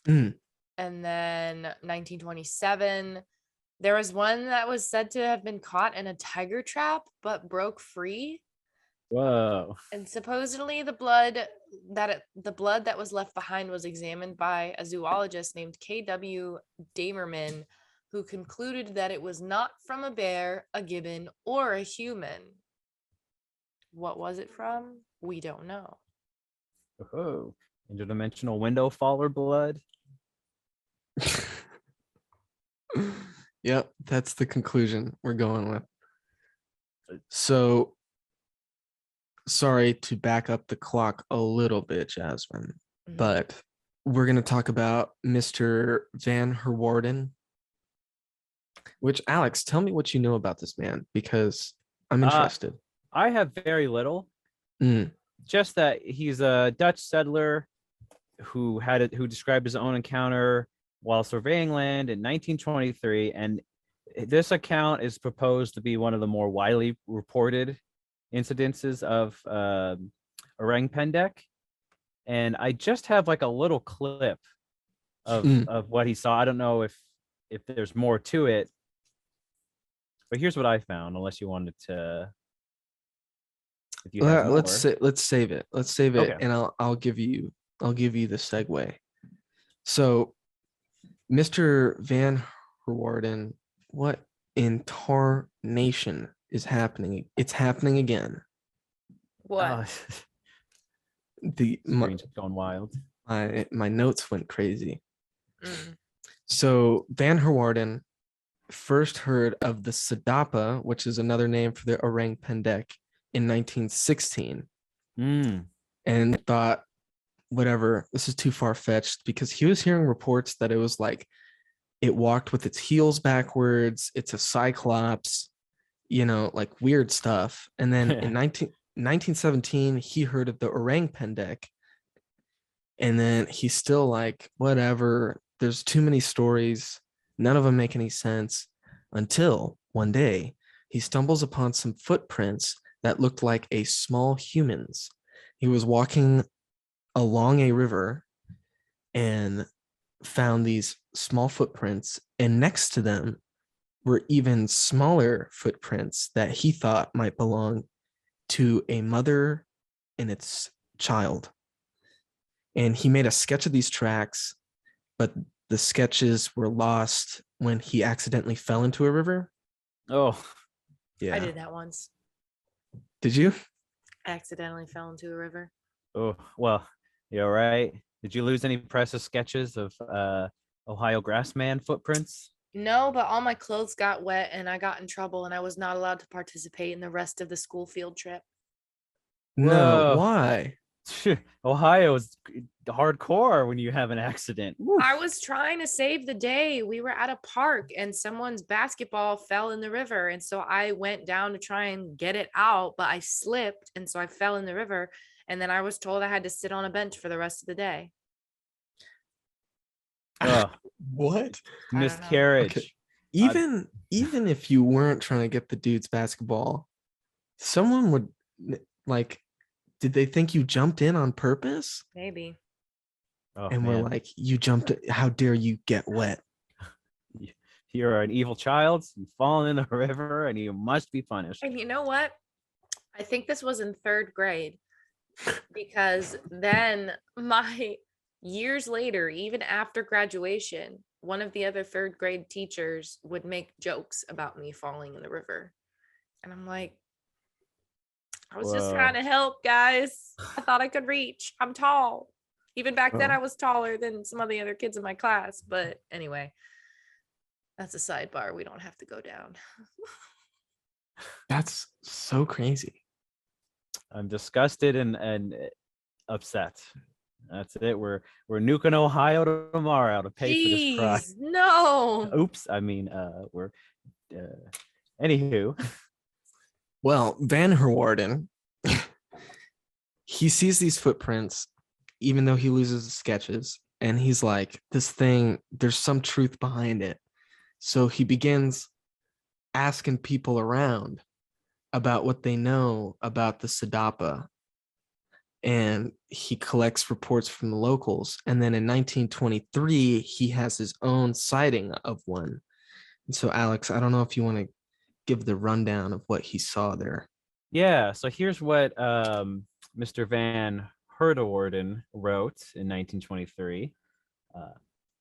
And then 1927, there was one that was said to have been caught in a tiger trap, but broke free. Whoa. And supposedly the blood that was left behind was examined by a zoologist named K.W. Damerman, who concluded that it was not from a bear, a gibbon, or a human. What was it from? We don't know. Oh, interdimensional window faller blood. Yep, that's the conclusion we're going with. So sorry to back up the clock a little bit, Jasmine, Mhm. but we're going to talk about Mr. Van Herwarden. Which, Alex, tell me what you know about this man, because I'm interested. I have very little. Mm. Just that he's a Dutch settler who described his own encounter while surveying land in 1923, and this account is proposed to be one of the more widely reported incidences of Orang Pendek. And I just have like a little clip of what he saw. I don't know if there's more to it, but here's what I found. Unless you wanted to, if you have more. Let's save it. Let's save it, Okay. and I'll give you the segue. So, Mr. Van Herwarden, what in tar nation is happening? It's happening again. What? Screen's going wild. My notes went crazy. Mm. So Van Herwarden first heard of the Sadapa, which is another name for the Orang Pendek, in 1916, and thought, whatever, this is too far-fetched, because he was hearing reports that it was like it walked with its heels backwards, it's a cyclops, like weird stuff. And then in 1917 he heard of the Orang Pendek, and then he's still like, whatever, there's too many stories, none of them make any sense, until one day he stumbles upon some footprints that looked like a small humans. He was walking along a river and found these small footprints, and next to them were even smaller footprints that he thought might belong to a mother and its child. And he made a sketch of these tracks, but the sketches were lost when he accidentally fell into a river. Oh, yeah. I did that once. Did you? I accidentally fell into a river. Oh, well, you're right. Did you lose any precious sketches of Ohio Grassman footprints? No, but all my clothes got wet and I got in trouble and I was not allowed to participate in the rest of the school field trip. No, Whoa. why? Ohio is hardcore when you have an accident. Woo. I was trying to save the day. We were at a park and someone's basketball fell in the river. And so I went down to try and get it out, but I slipped. And so I fell in the river. And then I was told I had to sit on a bench for the rest of the day. What? Miscarriage. Okay. Even if you weren't trying to get the dude's basketball, someone would, like, did they think you jumped in on purpose? Maybe. Oh, And man. we're like, you jumped, how dare you get wet? You're an evil child. You've fallen in the river and you must be punished. And you know what? I think this was in 3rd grade, because then years later, even after graduation, one of the other 3rd grade teachers would make jokes about me falling in the river. And I'm like, I was just Whoa. trying to help, guys. I thought I could reach. I'm tall. Even back then, Oh. I was taller than some of the other kids in my class. But anyway, that's a sidebar we don't have to go down. That's so crazy. I'm disgusted and upset. That's it. We're nuking Ohio tomorrow to pay for this crime. Jeez, no. Oops. I mean, we're anywho. Well, Van Herwarden, he sees these footprints, even though he loses the sketches, and he's like, this thing, there's some truth behind it. So he begins asking people around about what they know about the Sadapa, and he collects reports from the locals. And then in 1923, he has his own sighting of one. And so, Alex, I don't know if you want to give the rundown of what he saw there. Yeah. So here's what Mr. Van Herwarden wrote in 1923.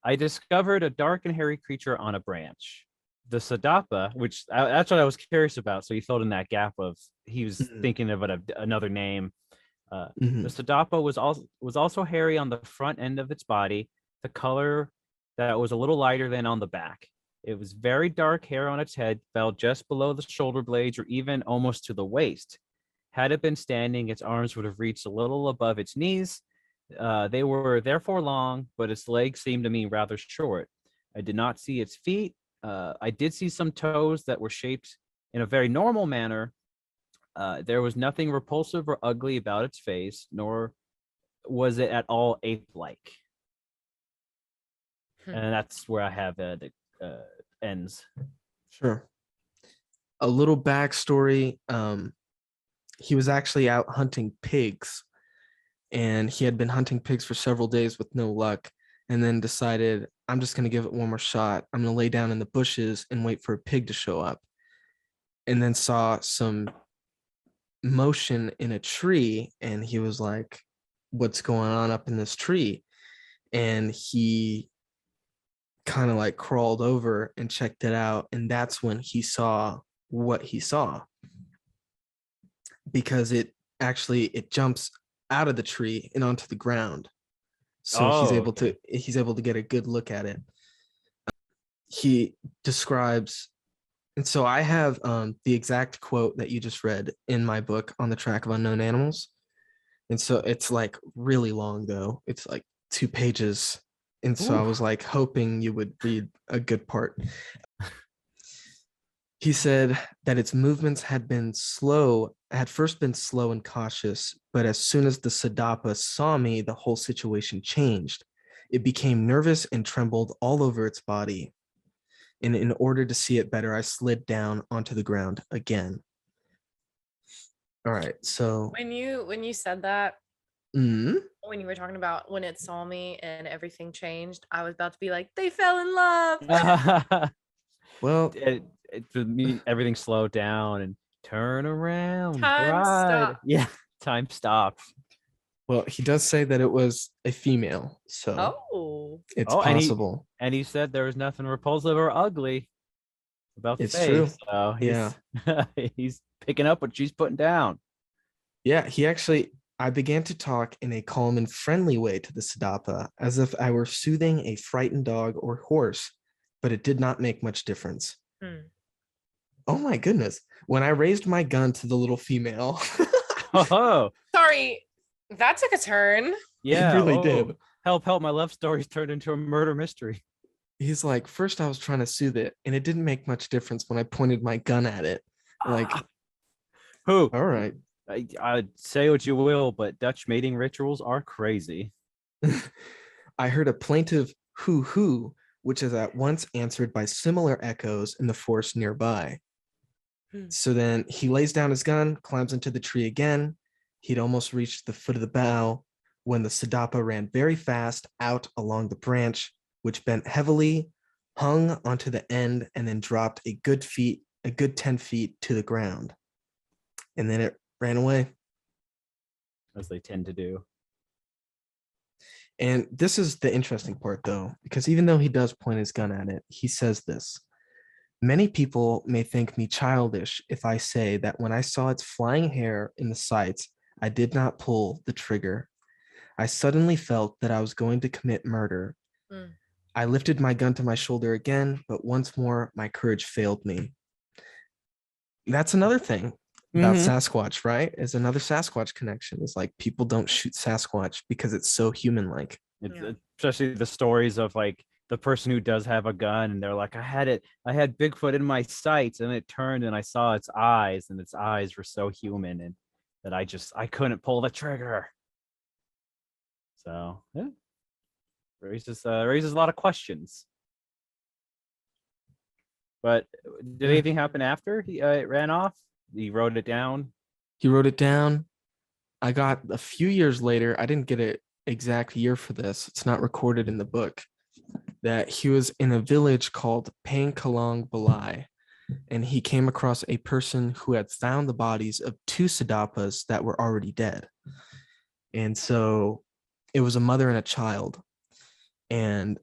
I discovered a dark and hairy creature on a branch. The Sadapa, which that's what I was curious about. So he filled in that gap of he was thinking of another name. The Sadapa was also hairy on the front end of its body, the color that was a little lighter than on the back. It was very dark hair on its head, fell just below the shoulder blades or even almost to the waist. Had it been standing, its arms would have reached a little above its knees. They were therefore long, but its legs seemed to me rather short. I did not see its feet. I did see some toes that were shaped in a very normal manner. There was nothing repulsive or ugly about its face, nor was it at all ape-like. And that's where I have the ends. Sure. A little backstory. He was actually out hunting pigs, and he had been hunting pigs for several days with no luck, and then decided, I'm just going to give it one more shot. I'm going to lay down in the bushes and wait for a pig to show up. And then saw some motion in a tree, and he was like, what's going on up in this tree? And he kind of like crawled over and checked it out, and that's when he saw what he saw, because it jumps out of the tree and onto the ground, so he's able to get a good look at it. He describes, and so I have the exact quote that you just read in my book, On the Track of Unknown Animals, and so it's like really long though, it's like 2 pages. And so I was like hoping you would read a good part. He said that its movements had first been slow and cautious, but as soon as the Sadapa saw me, the whole situation changed. It became nervous and trembled all over its body. And in order to see it better, I slid down onto the ground again. All right, so When you said that, when you were talking about when it saw me and everything changed, I was about to be like, they fell in love. well, For me, everything slowed down and turn around. Time stopped. Yeah, time stopped. Well, he does say that it was a female, so it's possible. And he said there was nothing repulsive or ugly about the It's face. true. So Yeah. He's picking up what she's putting down. Yeah, I began to talk in a calm and friendly way to the Sadapa, as if I were soothing a frightened dog or horse, but it did not make much difference. Oh my goodness. When I raised my gun to the little female. Oh, Sorry, that took a turn. yeah. It really did. Help, my love story's turned into a murder mystery. He's like, first I was trying to soothe it, and it didn't make much difference when I pointed my gun at it. Like, who? All right. I'd say what you will, but Dutch mating rituals are crazy. I heard a plaintive hoo-hoo, which is at once answered by similar echoes in the forest nearby. So then he lays down his gun, climbs into the tree again. He'd almost reached the foot of the bough when the Sadapa ran very fast out along the branch, which bent heavily, hung onto the end, and then dropped a good 10 feet to the ground. And then it ran away. As they tend to do. And this is the interesting part, though, because even though he does point his gun at it, he says this. Many people may think me childish if I say that when I saw its flying hair in the sights, I did not pull the trigger. I suddenly felt that I was going to commit murder. I lifted my gun to my shoulder again, but once more, my courage failed me. That's another thing about Sasquatch, right? Is another Sasquatch connection. Is like people don't shoot Sasquatch because it's so human-like. Especially the stories of like the person who does have a gun and they're like, I had Bigfoot in my sights and it turned and I saw its eyes and its eyes were so human and that I couldn't pull the trigger. So yeah, raises a lot of questions. But did anything happen after he ran off? He wrote it down. He wrote it down. I got a few years later. I didn't get an exact year for this. It's not recorded in the book. That he was in a village called Pangkalong Balai, and he came across a person who had found the bodies of 2 Sadapas that were already dead. And so it was a mother and a child. And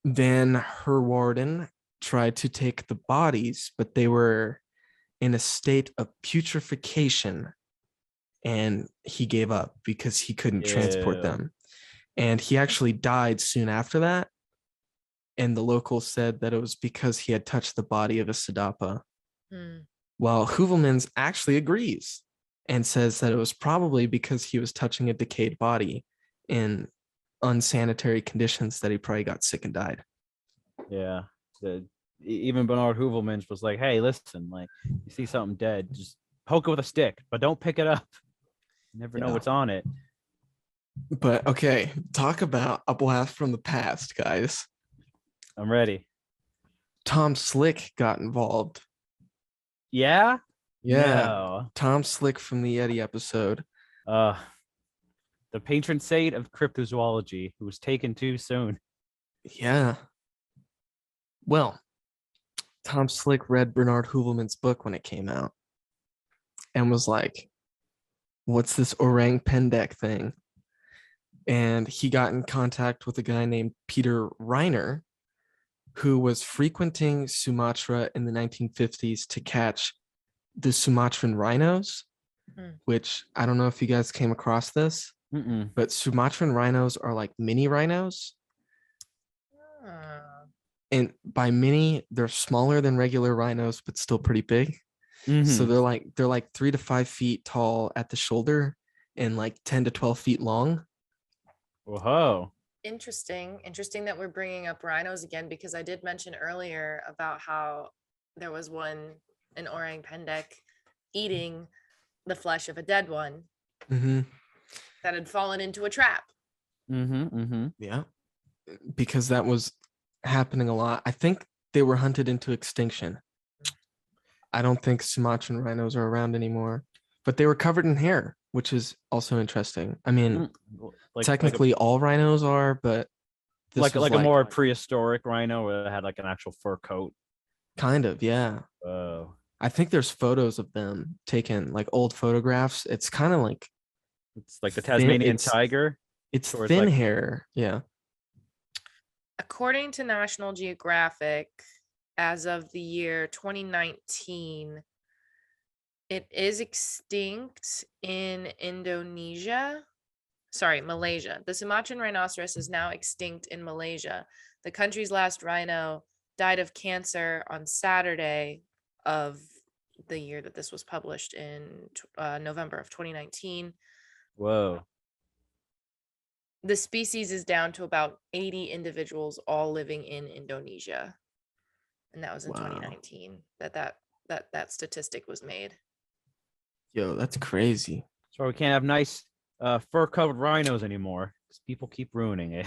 then her warden tried to take the bodies, but they were in a state of putrefaction, and he gave up because he couldn't transport them. And he actually died soon after that. And the locals said that it was because he had touched the body of a Sadapa. while Heuvelmans actually agrees and says that it was probably because he was touching a decayed body in unsanitary conditions that he probably got sick and died. Yeah. Even Bernard Heuvelmans was like, hey, listen, like, you see something dead, just poke it with a stick, but don't pick it up. You never know what's on it. But okay, talk about a blast from the past, guys. I'm ready. Tom Slick got involved. Yeah? Yeah. No. Tom Slick from the Yeti episode. The patron saint of cryptozoology, who was taken too soon. Yeah. Well, Tom Slick read Bernard Heuvelmans' book when it came out and was like, what's this Orang Pendek thing? And he got in contact with a guy named Peter Reiner, who was frequenting Sumatra in the 1950s to catch the Sumatran rhinos, which I don't know if you guys came across this, but Sumatran rhinos are like mini rhinos. And by mini, they're smaller than regular rhinos, but still pretty big. So they're like 3 to 5 feet tall at the shoulder and like 10 to 12 feet long. Whoa. Interesting that we're bringing up rhinos again, because I did mention earlier about how there was an Orang Pendek eating the flesh of a dead one that had fallen into a trap. Yeah, because that was happening a lot. I think they were hunted into extinction. I don't think Sumatran rhinos are around anymore, but they were covered in hair, which is also interesting. I mean, technically all rhinos are, but this like was a more prehistoric rhino where it had like an actual fur coat. Kind of, yeah. Oh. I think there's photos of them taken, like old photographs. It's kind of like it's like the Tasmanian tiger. It's thin hair, yeah. According to National Geographic, as of the year 2019, it is extinct in Malaysia. The Sumatran rhinoceros is now extinct in Malaysia. The country's last rhino died of cancer on Saturday of the year that this was published in November of 2019. Whoa. The species is down to about 80 individuals all living in Indonesia. And that was in 2019 that statistic was made. Yo, that's crazy. So we can't have nice fur-covered rhinos anymore because people keep ruining it.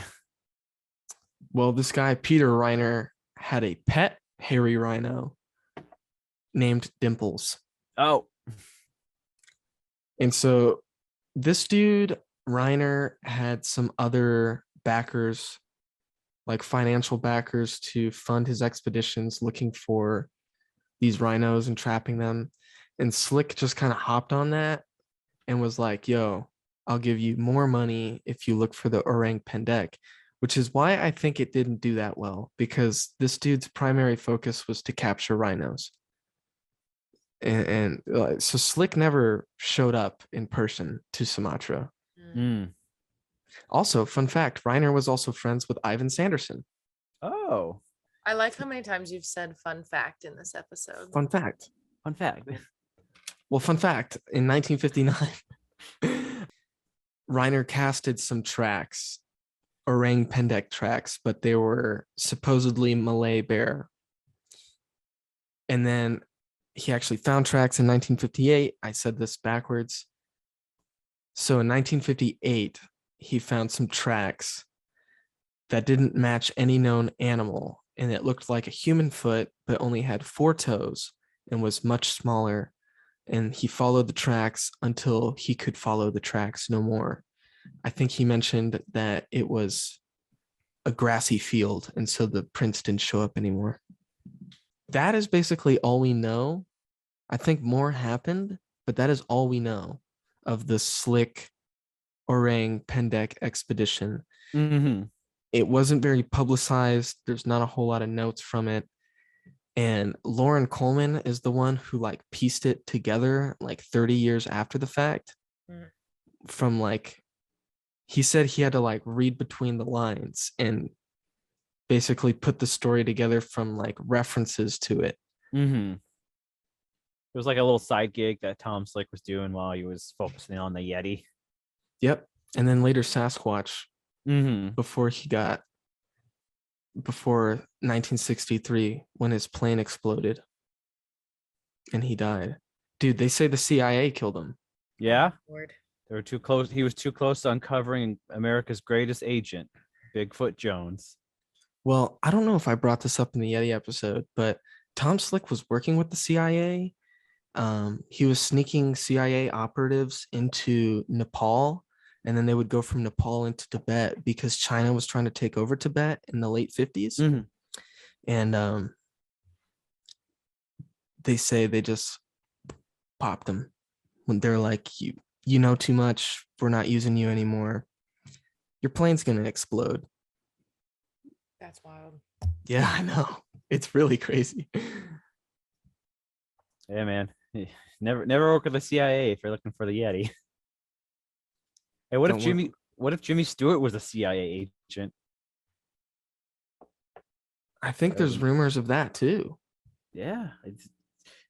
Well, this guy, Peter Reiner, had a pet hairy rhino named Dimples. Oh. And so this dude, Reiner, had some other backers, like financial backers, to fund his expeditions looking for these rhinos and trapping them. And Slick just kind of hopped on that and was like, yo, I'll give you more money if you look for the Orang Pendek, which is why I think it didn't do that well, because this dude's primary focus was to capture rhinos. And so Slick never showed up in person to Sumatra. Also, fun fact, Reiner was also friends with Ivan Sanderson. Oh. I like how many times you've said fun fact in this episode. Fun fact. Fun fact. Well, fun fact, in 1959, Reiner casted some tracks, Orang Pendek tracks, but they were supposedly Malay bear. And then he actually found tracks in 1958. I said this backwards. So in 1958, he found some tracks that didn't match any known animal, and it looked like a human foot, but only had 4 toes and was much smaller. And he followed the tracks until he could follow the tracks no more. I think he mentioned that it was a grassy field, and so the prints didn't show up anymore. That is basically all we know. I think more happened, but that is all we know of the Slick Orang Pendek expedition. It wasn't very publicized. There's not a whole lot of notes from it. And Lauren Coleman is the one who like pieced it together like 30 years after the fact. From like, he said he had to like read between the lines and basically put the story together from like references to it. was like a little side gig that Tom Slick was doing while he was focusing on the Yeti. Yep. And then later Sasquatch Mm-hmm. before 1963 when his plane exploded and he died. Dude, they say the CIA killed him. Yeah. Lord. They were too close. He was too close to uncovering America's greatest agent, Bigfoot Jones. Well, I don't know if I brought this up in the Yeti episode, but Tom Slick was working with the CIA. He was sneaking CIA operatives into Nepal, and then they would go from Nepal into Tibet because China was trying to take over Tibet in the late 50s. Mm-hmm. And they say they just popped him when they're like, you know too much. We're not using you anymore. Your plane's going to explode. That's wild. Yeah, I know. It's really crazy. Yeah, man. Never work with the CIA if you're looking for the Yeti. Hey, what if Jimmy Stewart was a CIA agent? I think there's rumors of that too. Yeah.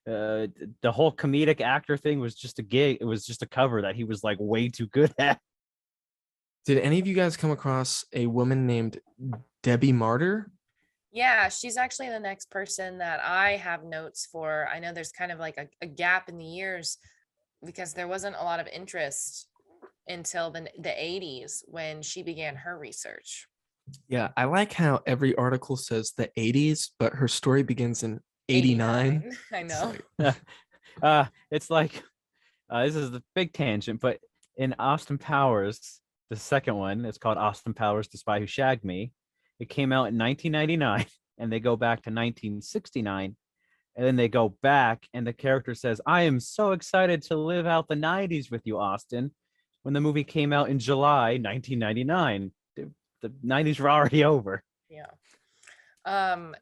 The whole comedic actor thing was just a gig. It was just a cover that he was like way too good at. Did any of you guys come across a woman named Debbie Martyr? Yeah, she's actually the next person that I have notes for. I know there's kind of like a gap in the years because there wasn't a lot of interest until the 80s when she began her research. Yeah, I like how every article says the 80s, but her story begins in 89. I know. It's like this is the big tangent, but in Austin Powers, the second one, it's called Austin Powers: The Spy Who Shagged Me. It came out in 1999, and they go back to 1969, and then they go back, and the character says, "I am so excited to live out the 90s with you, Austin." When the movie came out in July 1999, the 90s were already over. Yeah.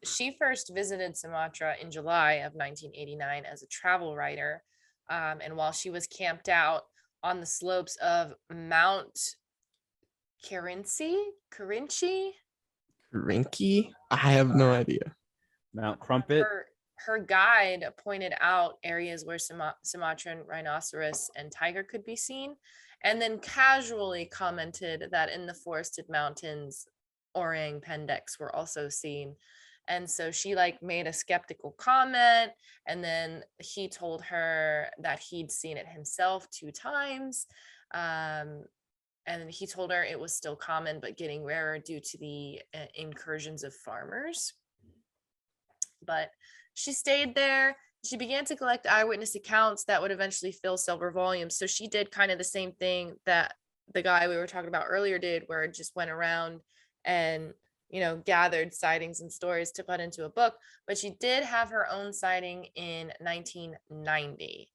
She first visited Sumatra in July of 1989 as a travel writer. And while she was camped out on the slopes of Mount Kerinci? I have no idea. Mount Crumpet. Her guide pointed out areas where Sumatran rhinoceros and tiger could be seen, and then casually commented that in the forested mountains, Orang Pendeks were also seen. And so she like made a skeptical comment, and then he told her that he'd seen it himself 2 times. And he told her it was still common, but getting rarer due to the incursions of farmers. But she stayed there. She began to collect eyewitness accounts that would eventually fill several volumes. So she did kind of the same thing that the guy we were talking about earlier did, where it just went around and, gathered sightings and stories to put into a book. But she did have her own sighting in 1990.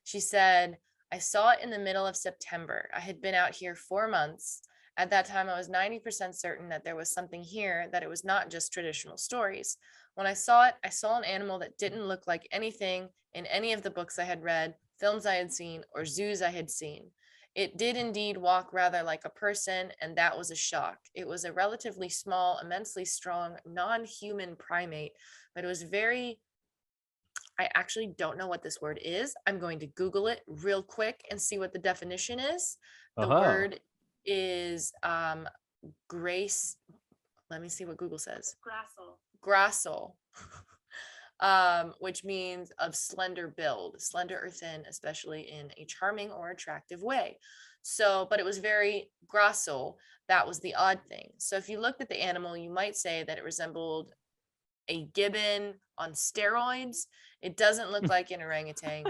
She said, "I saw it in the middle of September. I had been out here 4 months. At that time, I was 90% certain that there was something here, that it was not just traditional stories. When I saw it, I saw an animal that didn't look like anything in any of the books I had read, films I had seen, or zoos I had seen. It did indeed walk rather like a person, and that was a shock. It was a relatively small, immensely strong, non-human primate, but it was I actually don't know what this word is. I'm going to Google it real quick and see what the definition is. The word is grace. Let me see what Google says. Gracile. Which means of slender build, slender or thin, especially in a charming or attractive way. So, but it was very gracile. That was the odd thing. So if you looked at the animal, you might say that it resembled a gibbon on steroids. It doesn't look like an orangutan.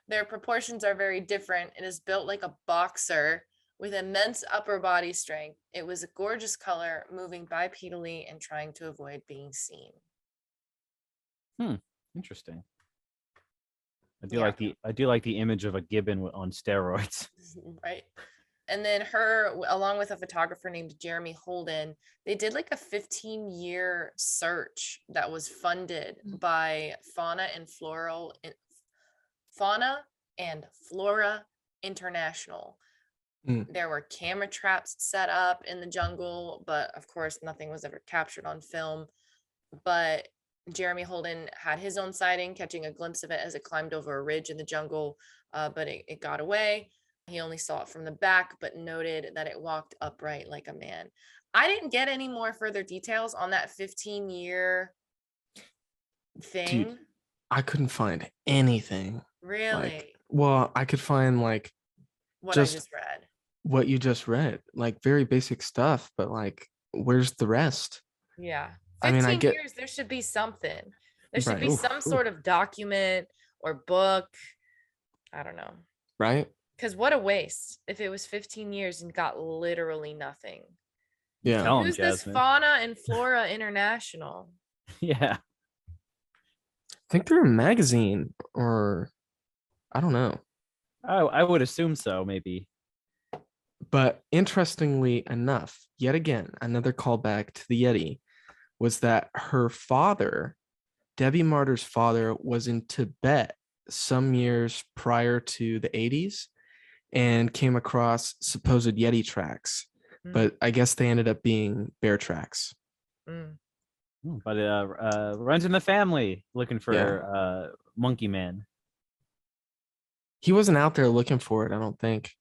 Their proportions are very different. It is built like a boxer with immense upper body strength. It was a gorgeous color, moving bipedally and trying to avoid being seen." Interesting. I do like the image of a gibbon on steroids. Right. And then her, along with a photographer named Jeremy Holden, they did like a 15-year search that was funded by Fauna and Flora International. There were camera traps set up in the jungle, but of course nothing was ever captured on film. but Jeremy Holden had his own sighting, catching a glimpse of it as it climbed over a ridge in the jungle, but it got away. He only saw it from the back, but noted that it walked upright like a man. I didn't get any more further details on that 15-year thing. Dude, I couldn't find anything. Really? Well, I could find like what I just read. What you just read, like very basic stuff, but like, where's the rest? Yeah. 15 I mean, I get years, there should be something. There should Right. be some sort of document or book. I don't know. Right? Because what a waste if it was 15 years and got literally nothing. Yeah. Tell 'em, Who's this Jasmine. Fauna and Flora International? Yeah. I think they're a magazine, or I don't know. I would assume so, maybe. But interestingly enough, yet again, another callback to the Yeti was that her father, Debbie Martyr's father, was in Tibet some years prior to the 80s and came across supposed Yeti tracks. But I guess they ended up being bear tracks. But runs in the family looking for Monkey Man. He wasn't out there looking for it, I don't think.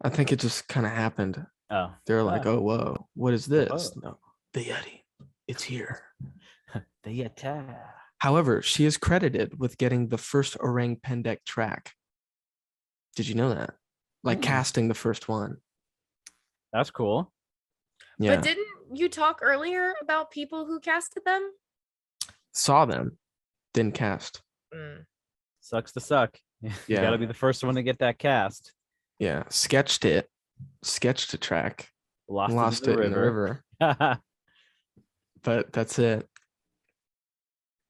I think it just kind of happened. Oh. They're like, oh, whoa, what is this? Whoa. No, the Yeti. It's here. The Yeti. However, she is credited with getting the first Orang Pendek track. Did you know that? Like casting the first one. That's cool. Yeah. But didn't you talk earlier about people who casted them? Saw them, didn't cast. Sucks to suck. You Yeah. gotta be the first one to get that cast. Yeah. Sketched a track. Lost it in the river. But that's it.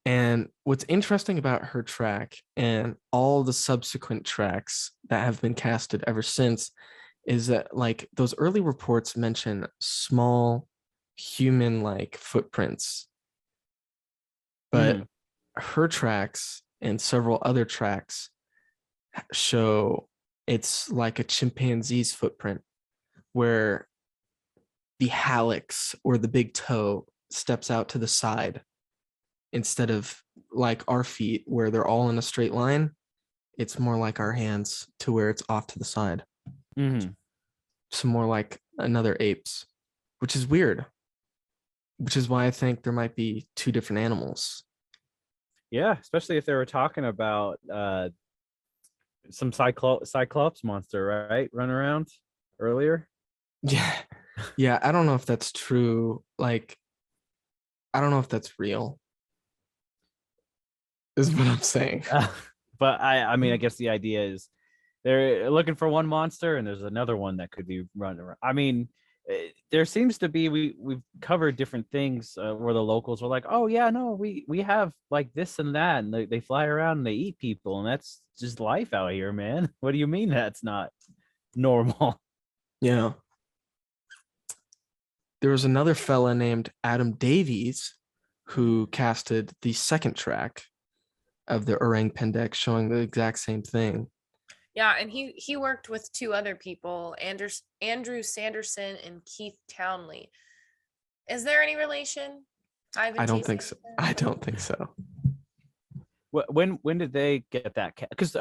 And what's interesting about her track and all the subsequent tracks that have been casted ever since is that, like, those early reports mention small human-like footprints. But her tracks and several other tracks show it's like a chimpanzee's footprint, where the hallux or the big toe steps out to the side instead of like our feet where they're all in a straight line. It's more like our hands to where it's off to the side. So more like another ape's, which is weird, which is why I think there might be two different animals. Yeah, especially if they were talking about some cyclops monster, right? Run around earlier. Yeah, I don't know if that's true. Like, I don't know if that's real, is what I'm saying. But I mean, I guess the idea is they're looking for one monster and there's another one that could be running around. I mean, there seems to be, we've covered different things where the locals were like, oh yeah, no, we have like this and that, and they fly around and they eat people, and that's just life out here, man. What do you mean that's not normal? Yeah. There was another fella named Adam Davies who casted the second track of the Orang Pendek, showing the exact same thing. Yeah, and he worked with two other people, Andrew Sanderson and Keith Townley. Is there any relation? I don't think so. I don't think so. When did they get that? Because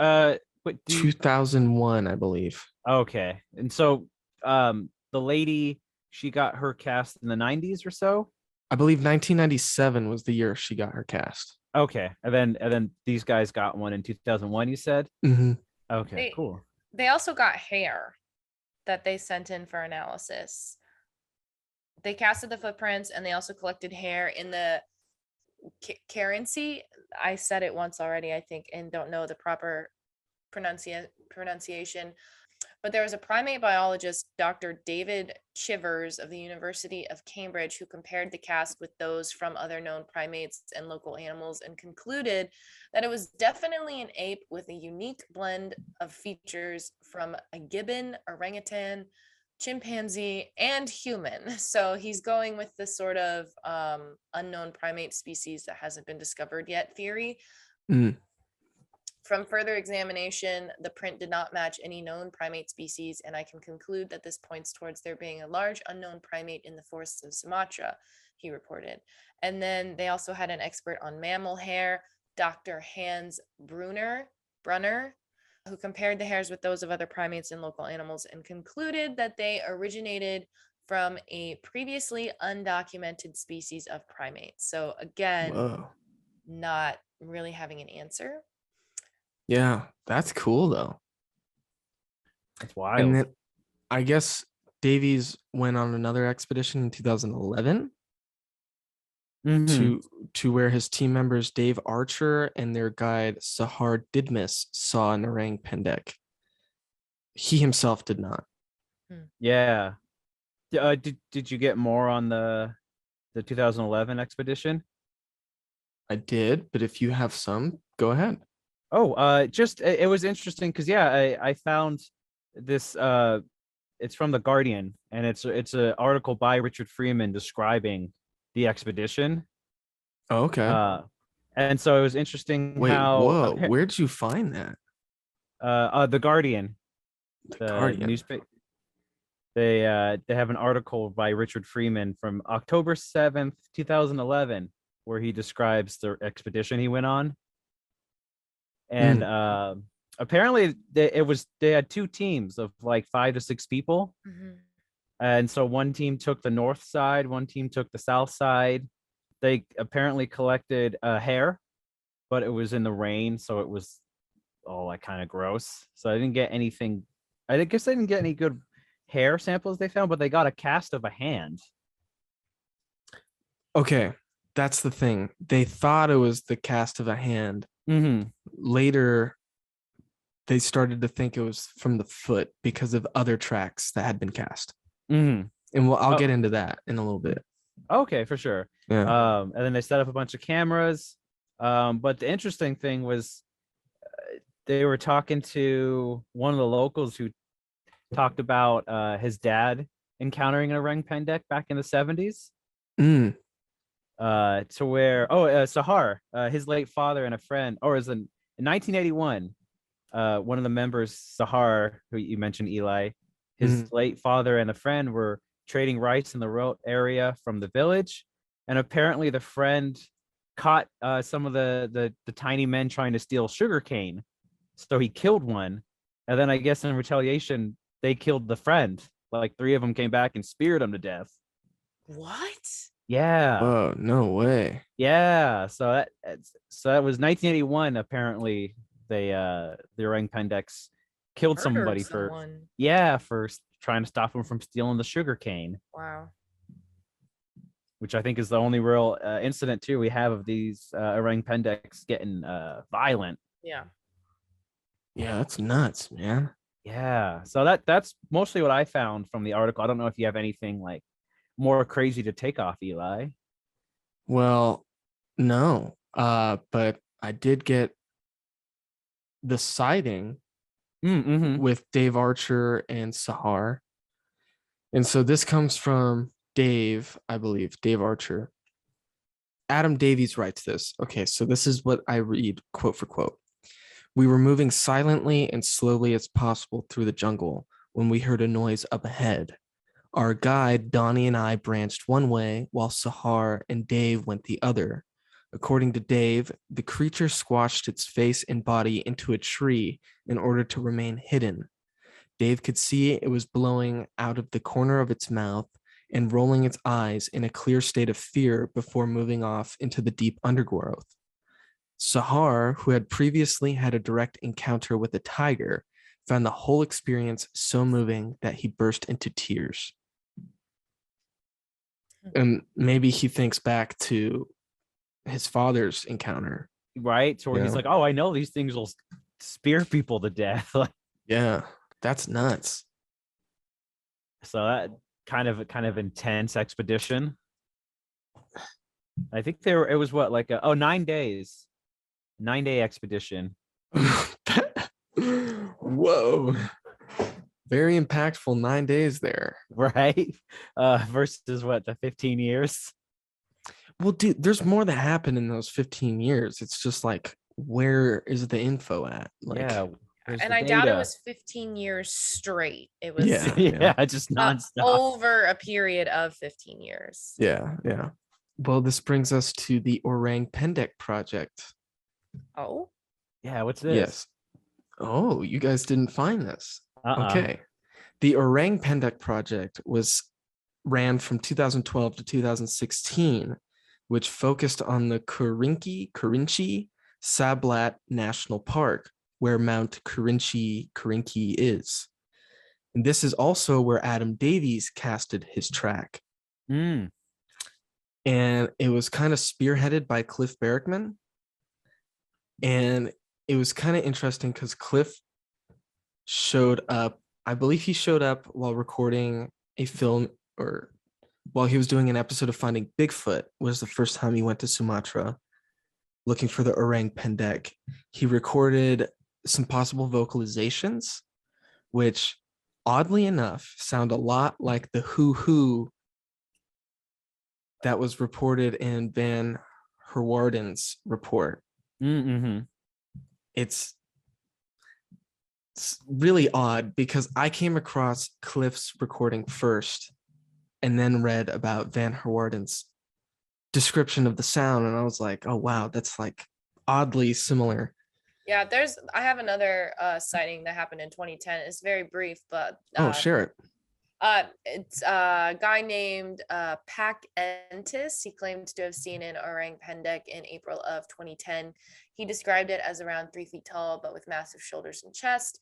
2001, I believe. Okay, and so the lady, she got her cast in the 90s or so. I believe 1997 was the year she got her cast. Okay, and then these guys got one in 2001. You said. Okay, cool. They also got hair that they sent in for analysis. They casted the footprints and they also collected hair in the currency. I said it once already, I think, and don't know the proper pronunciation. But there was a primate biologist, Dr. David Chivers of the University of Cambridge, who compared the cast with those from other known primates and local animals and concluded that it was definitely an ape with a unique blend of features from a gibbon, orangutan, chimpanzee, and human. So he's going with the sort of unknown primate species that hasn't been discovered yet theory. From further examination, the print did not match any known primate species, and I can conclude that this points towards there being a large unknown primate in the forests of Sumatra, he reported. And then they also had an expert on mammal hair, Dr. Hans Brunner, who compared the hairs with those of other primates and local animals and concluded that they originated from a previously undocumented species of primates. So again, Whoa. not really having an answer. Yeah, that's cool though. That's wild. And then I guess Davies went on another expedition in 2011 to where his team members Dave Archer and their guide Sahar Didmis saw an Orang Pendek. He himself did not. Yeah. Did you get more on the 2011 expedition? I did, but if you have some, go ahead. Oh, just it was interesting because I found this. It's from the Guardian, and it's an article by Richard Freeman describing the expedition. Oh, okay. And so it was interesting. Wait, how whoa, where'd you find that? The Guardian, The Guardian. newspaper. They have an article by Richard Freeman from October 7th, 2011, where he describes the expedition he went on. And apparently they had two teams of like 5 to 6 people. And so one team took the north side, one team took the south side. They apparently collected hair, but it was in the rain, so it was all like kind of gross. So I didn't get anything. I guess they didn't get any good hair samples they found, but they got a cast of a hand. Okay, that's the thing. They thought it was the cast of a hand. Later, they started to think it was from the foot because of other tracks that had been cast. And I'll get into that in a little bit. Okay, for sure. Yeah. And then they set up a bunch of cameras. But the interesting thing was they were talking to one of the locals who talked about his dad encountering an Orang Pendek back in the 70s. To where Sahar, his late father and a friend, or as in 1981, one of the members, Sahar, who you mentioned, Eli, his late father and a friend were trading rice in the remote area from the village, and apparently the friend caught some of the tiny men trying to steal sugarcane, so he killed one, and then I guess in retaliation they killed the friend. Like 3 of them came back and speared him to death. What? Yeah. Oh, no way. Yeah. So that was 1981. Apparently, the Orang Pendeks killed somebody for trying to stop him from stealing the sugar cane. Wow. Which I think is the only real incident too we have of these Orang Pendeks getting violent. Yeah. Yeah, that's nuts, man. Yeah. So that's mostly what I found from the article. I don't know if you have anything like more crazy to take off, Eli. Well, no. But I did get the sighting with Dave Archer and Sahar. And so this comes from Dave, I believe, Dave Archer. Adam Davies writes this. Okay, so this is what I read, quote for quote. We were moving silently and slowly as possible through the jungle when we heard a noise up ahead. Our guide, Donnie, and I branched one way while Sahar and Dave went the other. According to Dave, the creature squashed its face and body into a tree in order to remain hidden. Dave could see it was blowing out of the corner of its mouth and rolling its eyes in a clear state of fear before moving off into the deep undergrowth. Sahar, who had previously had a direct encounter with a tiger, found the whole experience so moving that he burst into tears. And maybe he thinks back to his father's encounter. Right? So where he's like, oh, I know these things will spear people to death. Yeah, that's nuts. So that kind of intense expedition. I think it was what, like 9 days. 9-day expedition. Whoa. Very impactful 9 days there. Right? Versus what, the 15 years? Well, dude, there's more that happened in those 15 years. It's just like where is the info at? Like, Yeah. where's And the I doubt it data? was 15 years straight. It was Yeah. Yeah, just nonstop. over a period of 15 years. Yeah. Well, this brings us to the Orang Pendek project. Oh, Yeah, what's this? Yes. Oh, you guys didn't find this. Uh-uh. Okay. The Orang Pendek project ran from 2012 to 2016, which focused on the Kerinci Sablat National Park, where Mount Kerinci is. And this is also where Adam Davies casted his track. Mm. And it was kind of spearheaded by Cliff Barackman. And it was kind of interesting because Cliff showed up. I believe he showed up while recording a film, or while he was doing an episode of Finding Bigfoot. Was the first time he went to Sumatra looking for the Orang Pendek. He recorded some possible vocalizations, which oddly enough sound a lot like the hoo that was reported in Van Herwarden's report. Mm-hmm. It's really odd because I came across Cliff's recording first and then read about Van Herwarden's description of the sound, and I was like, oh wow, that's like oddly similar. yeah. I have another sighting that happened in 2010. It's very brief, but Share it. it's a guy named Pak Entis. He claimed to have seen an Orang Pendek in April of 2010. He described it as around 3 feet tall, but with massive shoulders and chest.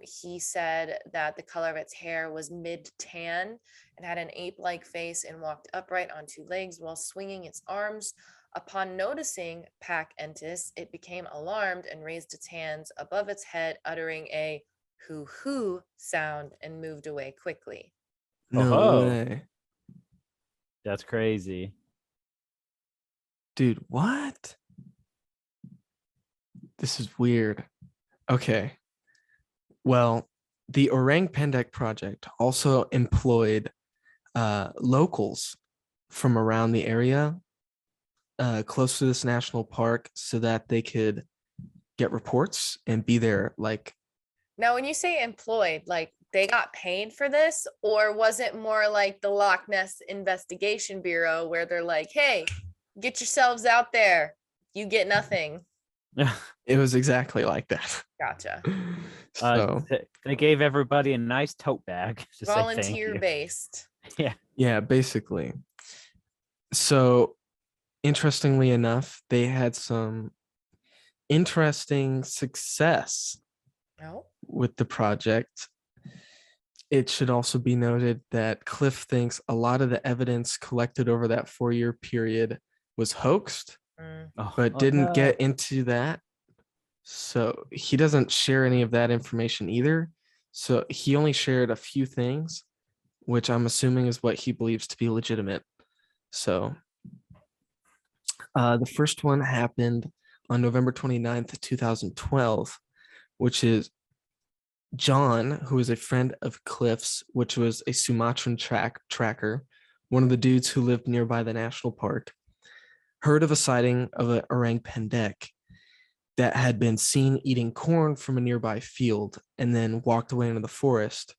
He said that the color of its hair was mid-tan and had an ape-like face and walked upright on 2 legs while swinging its arms. Upon noticing Pak Entis, it became alarmed and raised its hands above its head, uttering a hoo sound and moved away quickly. No Oh. way. That's crazy. Dude, what? This is weird. Okay. Well, the Orang Pendek project also employed locals from around the area close to this national park so that they could get reports and be there. Like, Now, when you say employed, like they got paid for this, or was it more like the Loch Ness Investigation Bureau where they're like, hey, get yourselves out there, you get nothing? it was exactly like that. Gotcha. So They gave everybody a nice tote bag to say thank Volunteer you. based. yeah, basically. So interestingly enough, they had some interesting success No. with the project. It should also be noted that Cliff thinks a lot of the evidence collected over that 4-year period was hoaxed, but didn't get into that. So he doesn't share any of that information either. So he only shared a few things, which I'm assuming is what he believes to be legitimate. So the first one happened on November 29th, 2012, which is John, who is a friend of Cliff's, which was a Sumatran tracker, one of the dudes who lived nearby the national park, heard of a sighting of an Orang Pendek that had been seen eating corn from a nearby field and then walked away into the forest.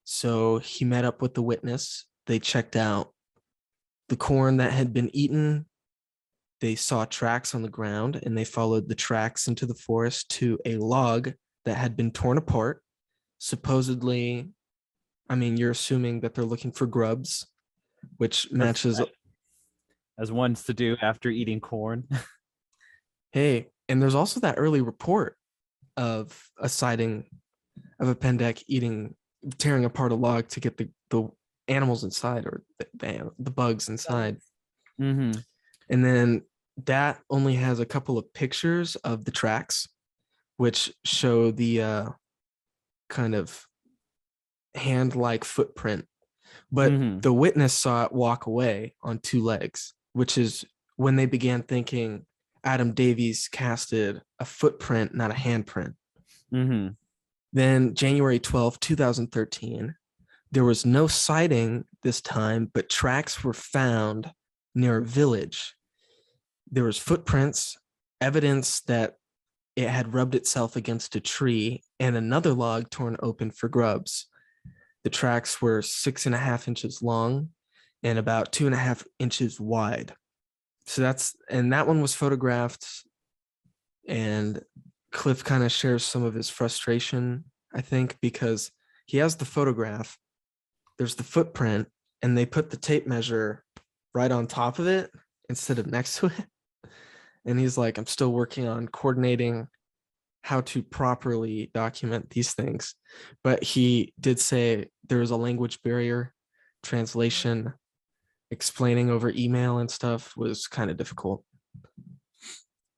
So he met up with the witness. They checked out the corn that had been eaten. They saw tracks on the ground and they followed the tracks into the forest to a log that had been torn apart. Supposedly, I mean, you're assuming that they're looking for grubs, which matches. As one's to do after eating corn. Hey, and there's also that early report of a sighting of a pendek tearing apart a log to get the animals inside, or the bugs inside. Mm-hmm. And then that only has a couple of pictures of the tracks, which show the kind of hand-like footprint. But the witness saw it walk away on 2 legs, which is when they began thinking Adam Davies casted a footprint, not a handprint. Mm-hmm. Then January 12, 2013, there was no sighting this time, but tracks were found near a village. There was footprints evidence that it had rubbed itself against a tree and another log torn open for grubs. The tracks were 6.5 inches long and about 2.5 inches wide. So that one was photographed, and Cliff kind of shares some of his frustration, I think, because he has the photograph, there's the footprint, and they put the tape measure right on top of it instead of next to it. And he's like, I'm still working on coordinating how to properly document these things. But he did say there was a language barrier. Translation, explaining over email and stuff was kind of difficult.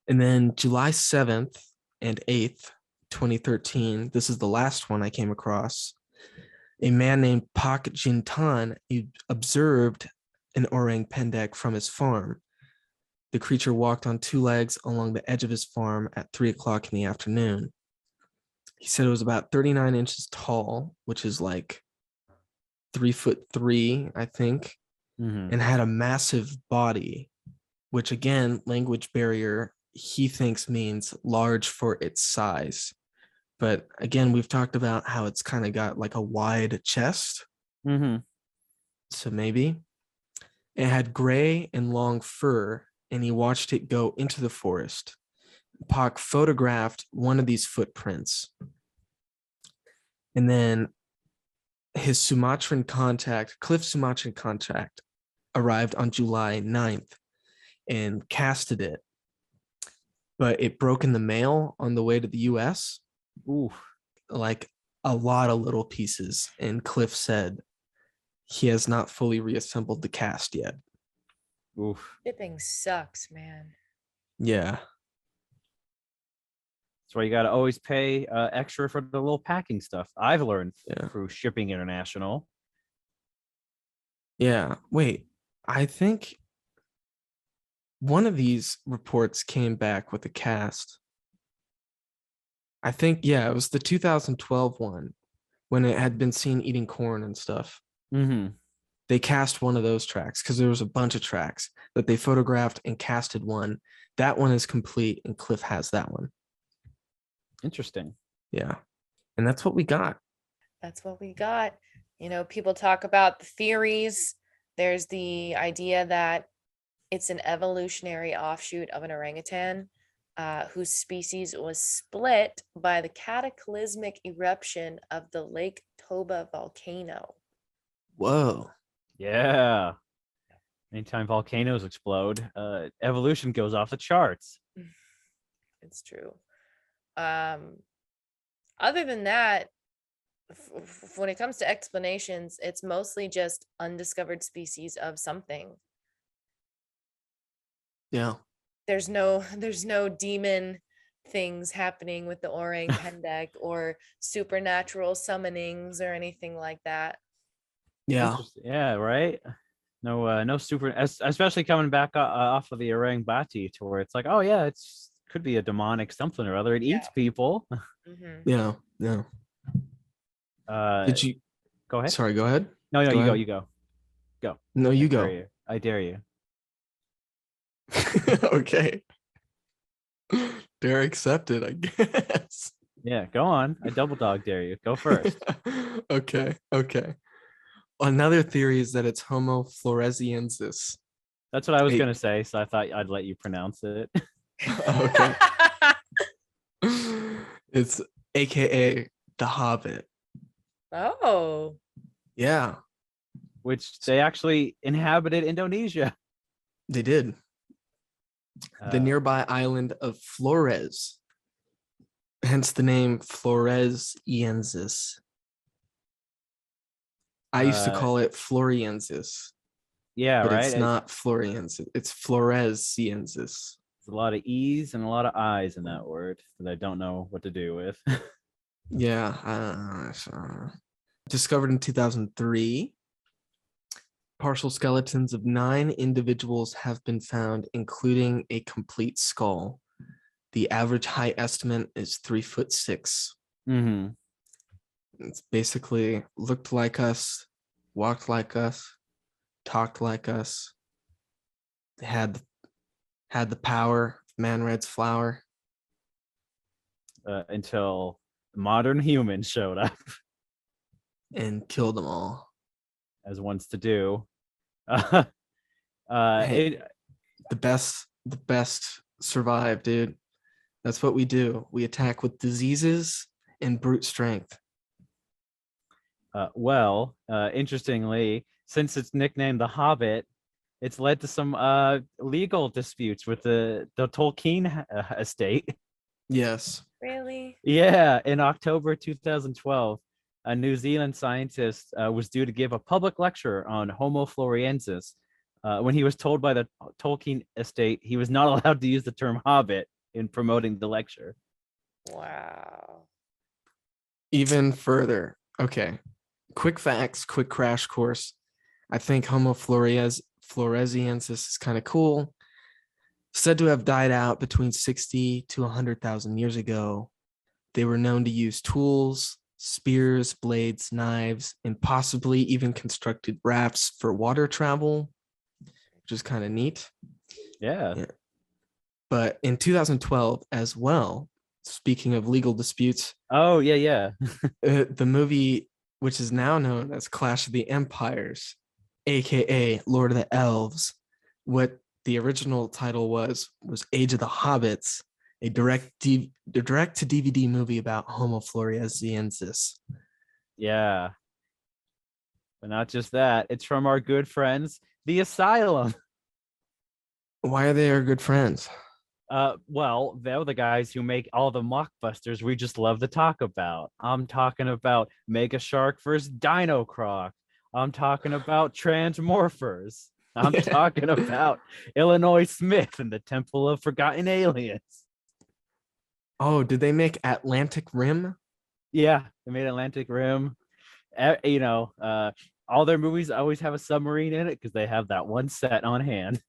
And then July 7th and 8th, 2013, this is the last one I came across. A man named Pak Jintan observed an Orang Pendek from his farm. The creature walked on two legs along the edge of his farm at 3 o'clock in the afternoon. He said it was about 39 inches tall, which is like 3'3", I think, and had a massive body, which again, language barrier, he thinks means large for its size. But again, we've talked about how it's kind of got like a wide chest. So maybe. It had gray and long fur, and he watched it go into the forest. Pak photographed one of these footprints. And then his Sumatran contact, Cliff's Sumatran contact, arrived on July 9th and casted it. But it broke in the mail on the way to the US. Ooh, like a lot of little pieces. And Cliff said he has not fully reassembled the cast yet. Oof. Shipping sucks, man. Yeah. That's why you got to always pay extra for the little packing stuff. I've learned through Shipping International. Yeah. Wait, I think one of these reports came back with a cast. I think, yeah, it was the 2012 one when it had been seen eating corn and stuff. They cast one of those tracks because there was a bunch of tracks that they photographed and casted one. That one is complete, and Cliff has that one. Interesting. Yeah. And that's what we got. That's what we got. You know, people talk about the theories. There's the idea that it's an evolutionary offshoot of an orangutan whose species was split by the cataclysmic eruption of the Lake Toba volcano. Whoa. Yeah. Anytime volcanoes explode, evolution goes off the charts. It's true. Other than that, when it comes to explanations, it's mostly just undiscovered species of something. Yeah. There's no demon things happening with the Orang Pendek or supernatural summonings or anything like that. Yeah. Yeah, right. No super, especially coming back off of the Aurangbhati to where it's like, oh yeah, it's could be a demonic something or other. It eats people. Yeah. Yeah. Did you go ahead? Sorry, go ahead. No, go you ahead. go. No, you go. I dare you. Okay. Dare accepted, I guess. Yeah, go on. I double dog dare you. Go first. Okay. Another theory is that it's Homo Floresiensis. That's what I was gonna say, so I thought I'd let you pronounce it. Okay. It's AKA the Hobbit. Oh. Yeah. Which they actually inhabited Indonesia. They did. The nearby island of Flores. Hence the name Floresiensis. I used to call it Floriensis. Yeah, but right. It's not Floriensis. It's Floresiensis. There's a lot of E's and a lot of I's in that word that I don't know what to do with. Yeah. Discovered in 2003. Partial skeletons of 9 individuals have been found, including a complete skull. The average height estimate is 3'6". It's basically looked like us, walked like us, talked like us, had the power, Man Red's flower. Until modern humans showed up, And killed them all. as one's to do. Hey, the best survive, dude. That's what we do. We attack with diseases and brute strength. Interestingly, since it's nicknamed the Hobbit, it's led to some legal disputes with the Tolkien estate. Yes. Really? Yeah, in October 2012, a New Zealand scientist was due to give a public lecture on Homo Floresiensis. When he was told by the Tolkien estate he was not allowed to use the term Hobbit in promoting the lecture. Wow. Even further. Okay. Quick facts, quick crash course. I think Homo Floresiensis is kind of cool. Said to have died out between 60 to 100,000 years ago. They were known to use tools, spears, blades, knives, and possibly even constructed rafts for water travel, which is kind of neat. Yeah. But in 2012 as well, speaking of legal disputes. Oh, yeah. The movie, which is now known as Clash of the Empires, aka Lord of the Elves, what the original title was Age of the Hobbits, a direct to DVD movie about Homo Floresiensis. Yeah. But not just that, it's from our good friends, the Asylum. Why are they our good friends? Well, they're the guys who make all the mockbusters we just love to talk about. I'm talking about Mega Shark vs. Dino Croc. I'm talking about Transmorphers. I'm talking about Illinois Smith and the Temple of Forgotten Aliens. Oh, did they make Atlantic Rim? Yeah, they made Atlantic Rim. All their movies always have a submarine in it because they have that one set on hand.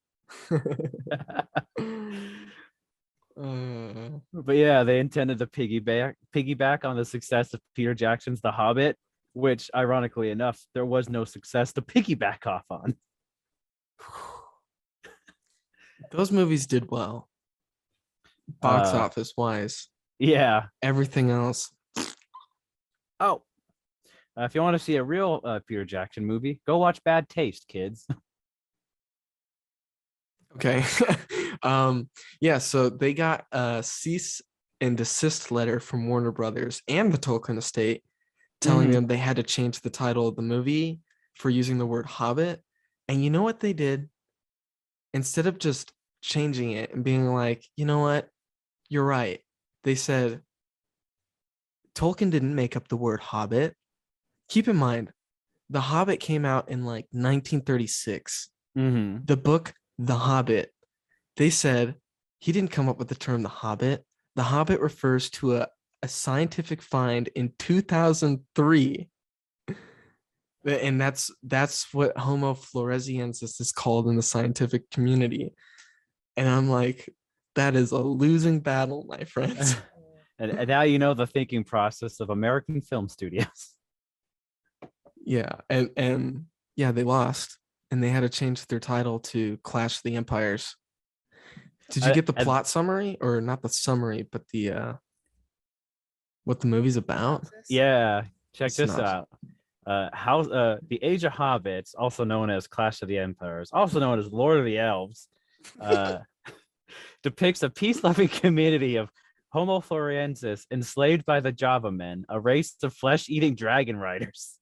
But yeah, they intended to piggyback on the success of Peter Jackson's The Hobbit, which ironically enough, there was no success to piggyback off on. Those movies did well. Box office wise. Yeah. Everything else. Oh, if you want to see a real Peter Jackson movie, go watch Bad Taste, kids. Okay. Yeah, so they got a cease and desist letter from Warner Brothers and the Tolkien estate telling them they had to change the title of the movie for using the word Hobbit. And you know what they did? Instead of just changing it and being like, you know what? You're right. They said, Tolkien didn't make up the word Hobbit. Keep in mind, The Hobbit came out in like 1936. The book, The Hobbit, they said he didn't come up with the term The Hobbit. The Hobbit refers to a scientific find in 2003. And that's what Homo Floresiensis is called in the scientific community. And I'm like, that is a losing battle, my friends. And now you know the thinking process of American film studios. Yeah, and yeah, they lost, and they had to change their title to Clash of the Empires. Did you get the plot summary, or not the summary, but the what the movie's about? Yeah, check this out. The Age of Hobbits, also known as Clash of the Empires, also known as Lord of the Elves, depicts a peace-loving community of Homo Floresiensis enslaved by the Java Men, a race of flesh-eating dragon riders.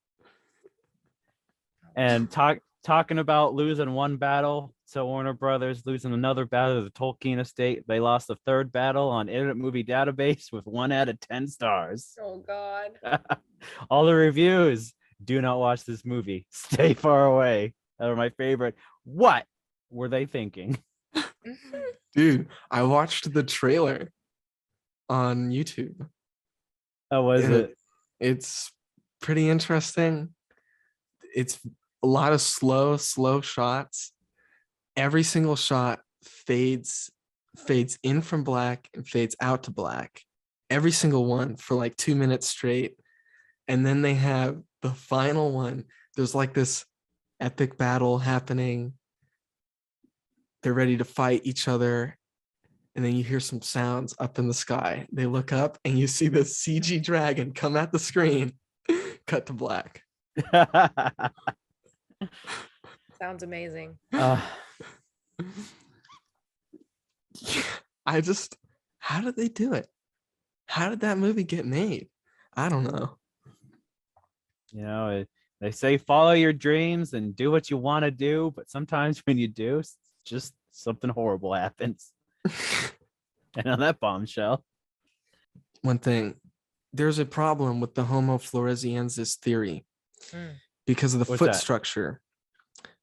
And talking about losing one battle to Warner Brothers, losing another battle to the Tolkien estate. They lost the third battle on Internet Movie Database with 1 out of 10 stars. Oh, God. All the reviews, do not watch this movie. Stay far away. That were my favorite. What were they thinking? Dude, I watched the trailer on YouTube. How was it? It's pretty interesting. It's a lot of slow shots. Every single shot fades in from black and fades out to black. Every single one for like 2 minutes straight. And then they have the final one. There's like this epic battle happening. They're ready to fight each other. and then you hear some sounds up in the sky. They look up and you see the CG dragon come at the screen. Cut to black. Sounds amazing. How did they do it? How did that movie get made? I don't know. You know, they say follow your dreams and do what you want to do, but sometimes when you do, just something horrible happens. And on that bombshell. One thing, there's a problem with the Homo Floresiensis theory because of the foot structure.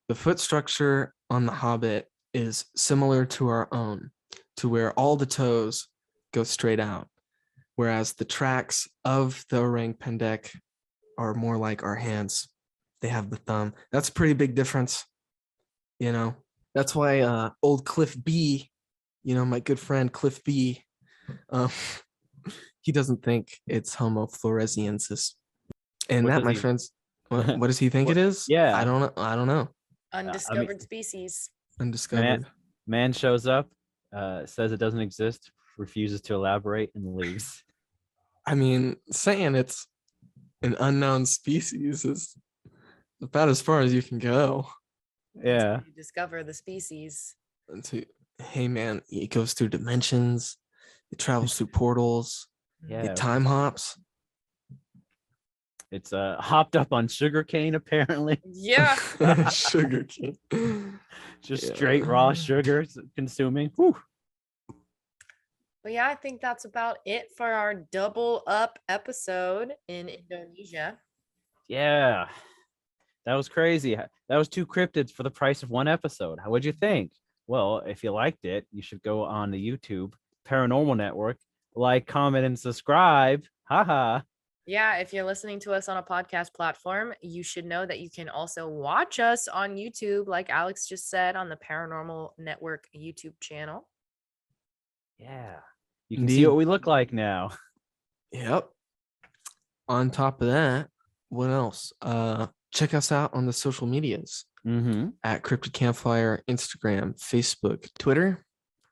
The foot structure on the Hobbit is similar to our own, to where all the toes go straight out, whereas the tracks of the Orang Pendek are more like our hands. They have the thumb. That's a pretty big difference, you know. That's why old Cliff B, you know, my good friend Cliff B, he doesn't think it's Homo Floresiensis. And What that, does my he- friends, what does he think it is? Yeah. I don't know. Undiscovered species. Undiscovered. Man shows up, says it doesn't exist, refuses to elaborate, and leaves. I mean, saying it's an unknown species is about as far as you can go. Yeah. You discover the species. Hey man, it goes through dimensions, it travels through portals, Yeah. it time hops. It's hopped up on sugarcane, apparently. Yeah. Sugar cane. Just Yeah. straight raw sugar consuming. Whew. But yeah, I think that's about it for our double up episode in Indonesia. Yeah. That was crazy. That was 2 cryptids for the price of 1 episode. What'd you think? Well, if you liked it, you should go on the YouTube Paranormal Network, like, comment, and subscribe. Haha. Yeah, if you're listening to us on a podcast platform, you should know that you can also watch us on YouTube, like Alex just said, on the Paranormal Network YouTube channel. Yeah. You can see what we look like now. Yep. On top of that, what else? Check us out on the social medias at Cryptid Campfire, Instagram, Facebook, Twitter.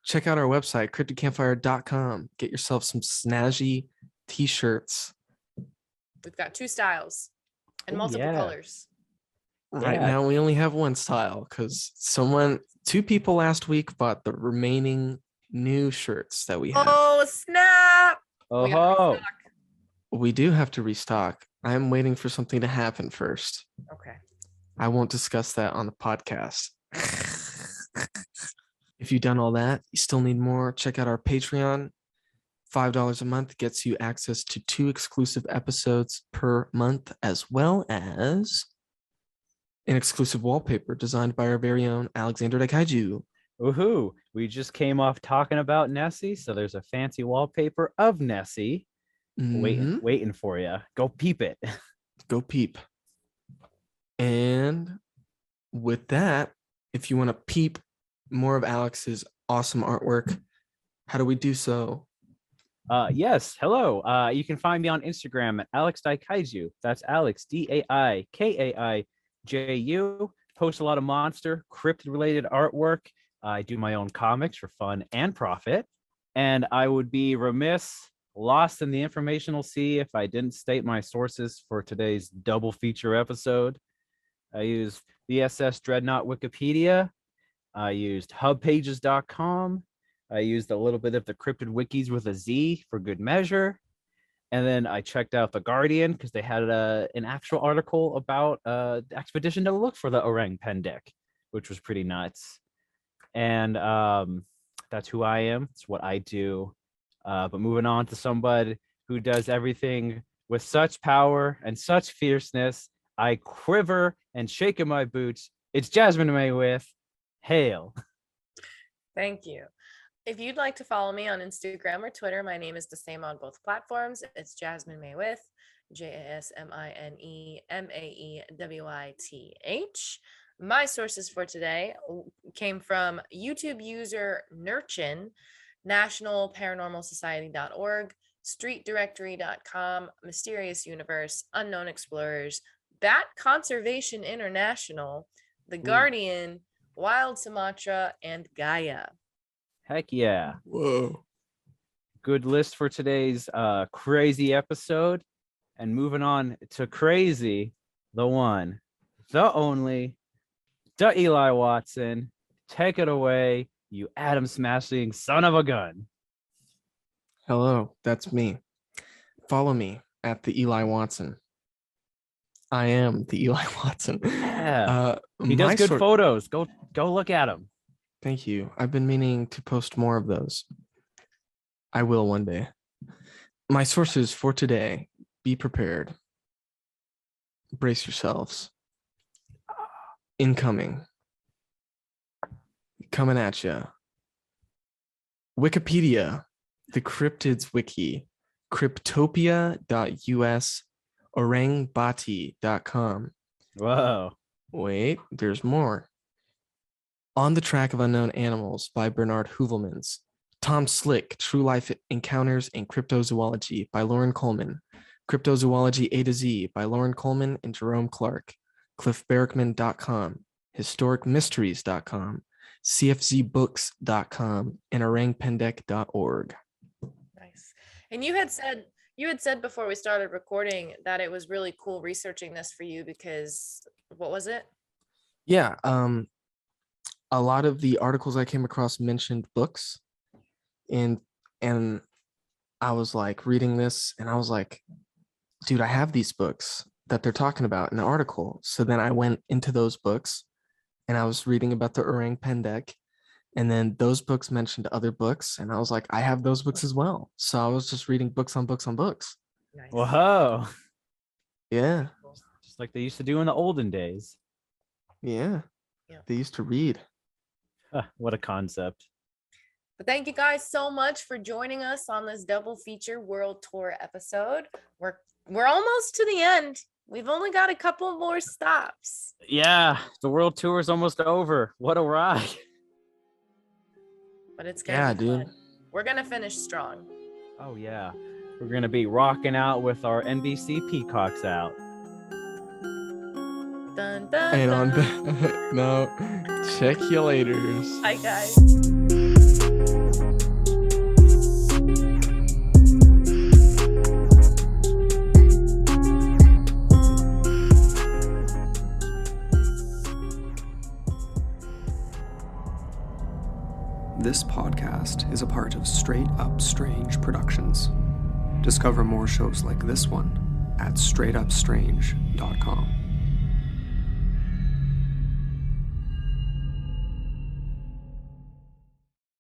Check out our website, cryptidcampfire.com. Get yourself some snazzy t-shirts. We've got 2 styles and multiple colors. Right now, we only have 1 style because 2 people last week bought the remaining new shirts that we have. Oh, snap! Oh, we do have to restock. I'm waiting for something to happen first. Okay. I won't discuss that on the podcast. If you've done all that, you still need more, check out our Patreon. $5 a month gets you access to 2 exclusive episodes per month, as well as an exclusive wallpaper designed by our very own Alexander Daikaiju. Woohoo. We just came off talking about Nessie, so there's a fancy wallpaper of Nessie waiting for you. Go peep it. Go peep. And with that, if you want to peep more of Alex's awesome artwork, how do we do so? Yes. Hello. You can find me on Instagram at Alex Daikaiju. That's Alex DAIKAIJU. Post a lot of monster, cryptid related artwork. I do my own comics for fun and profit. And I would be lost in the informational sea if I didn't state my sources for today's double feature episode. I used the SS Dreadnought Wikipedia. I used hubpages.com. I used a little bit of the cryptid wikis with a Z for good measure. And then I checked out The Guardian because they had an actual article about the expedition to look for the Orang Pendek, which was pretty nuts. And that's who I am. It's what I do. But moving on to somebody who does everything with such power and such fierceness, I quiver and shake in my boots. It's Jasmine May with Hail. Thank you. If you'd like to follow me on Instagram or Twitter, my name is the same on both platforms. It's Jasmine May with JasmineMaewith. My sources for today came from YouTube user Nurchin, nationalparanormalsociety.org, streetdirectory.com, Mysterious Universe, Unknown Explorers, Bat Conservation International, The Guardian, Wild Sumatra, and Gaia. Heck yeah. Whoa. Good list for today's crazy episode. And moving on to crazy, the one, the only, the Eli Watson. Take it away, you atom smashing son of a gun. Hello, that's me. Follow me at the Eli Watson. I am the Eli Watson. Yeah. He does good photos. Go look at him. Thank you. I've been meaning to post more of those. I will one day. My sources for today, be prepared. Brace yourselves. Incoming. Coming at ya. Wikipedia, the Cryptids wiki, cryptopia.us, Aurangbhati.com. Whoa. Wait, there's more. On the Track of Unknown Animals by Bernard Heuvelmans. Tom Slick, True Life Encounters in Cryptozoology by Lauren Coleman. Cryptozoology A to Z by Lauren Coleman and Jerome Clark. cliffbarrickman.com, historicmysteries.com, cfzbooks.com, and orangpendek.org. Nice. And you had said before we started recording that it was really cool researching this for you because what was it? Yeah, a lot of the articles I came across mentioned books, and I was like reading this and I was like, dude, I have these books that they're talking about in the article. So then I went into those books and I was reading about the Orang Pendek, and then those books mentioned other books, and I was like, I have those books as well. So I was just reading books on books on books. Nice. Whoa. Yeah. Just like they used to do in the olden days. Yeah. Yeah. They used to read. What a concept. But thank you guys so much for joining us on this double feature world tour episode. We're almost to the end. We've only got a couple more stops. Yeah, the world tour is almost over. What a ride. But it's gonna be dude. fun. We're gonna finish strong. Oh yeah. We're gonna be rocking out with our NBC peacocks out. Dun, dun, And on dun. that note, check you later. Bye guys. This podcast is a part of Straight Up Strange Productions. Discover more shows like this one at straightupstrange.com.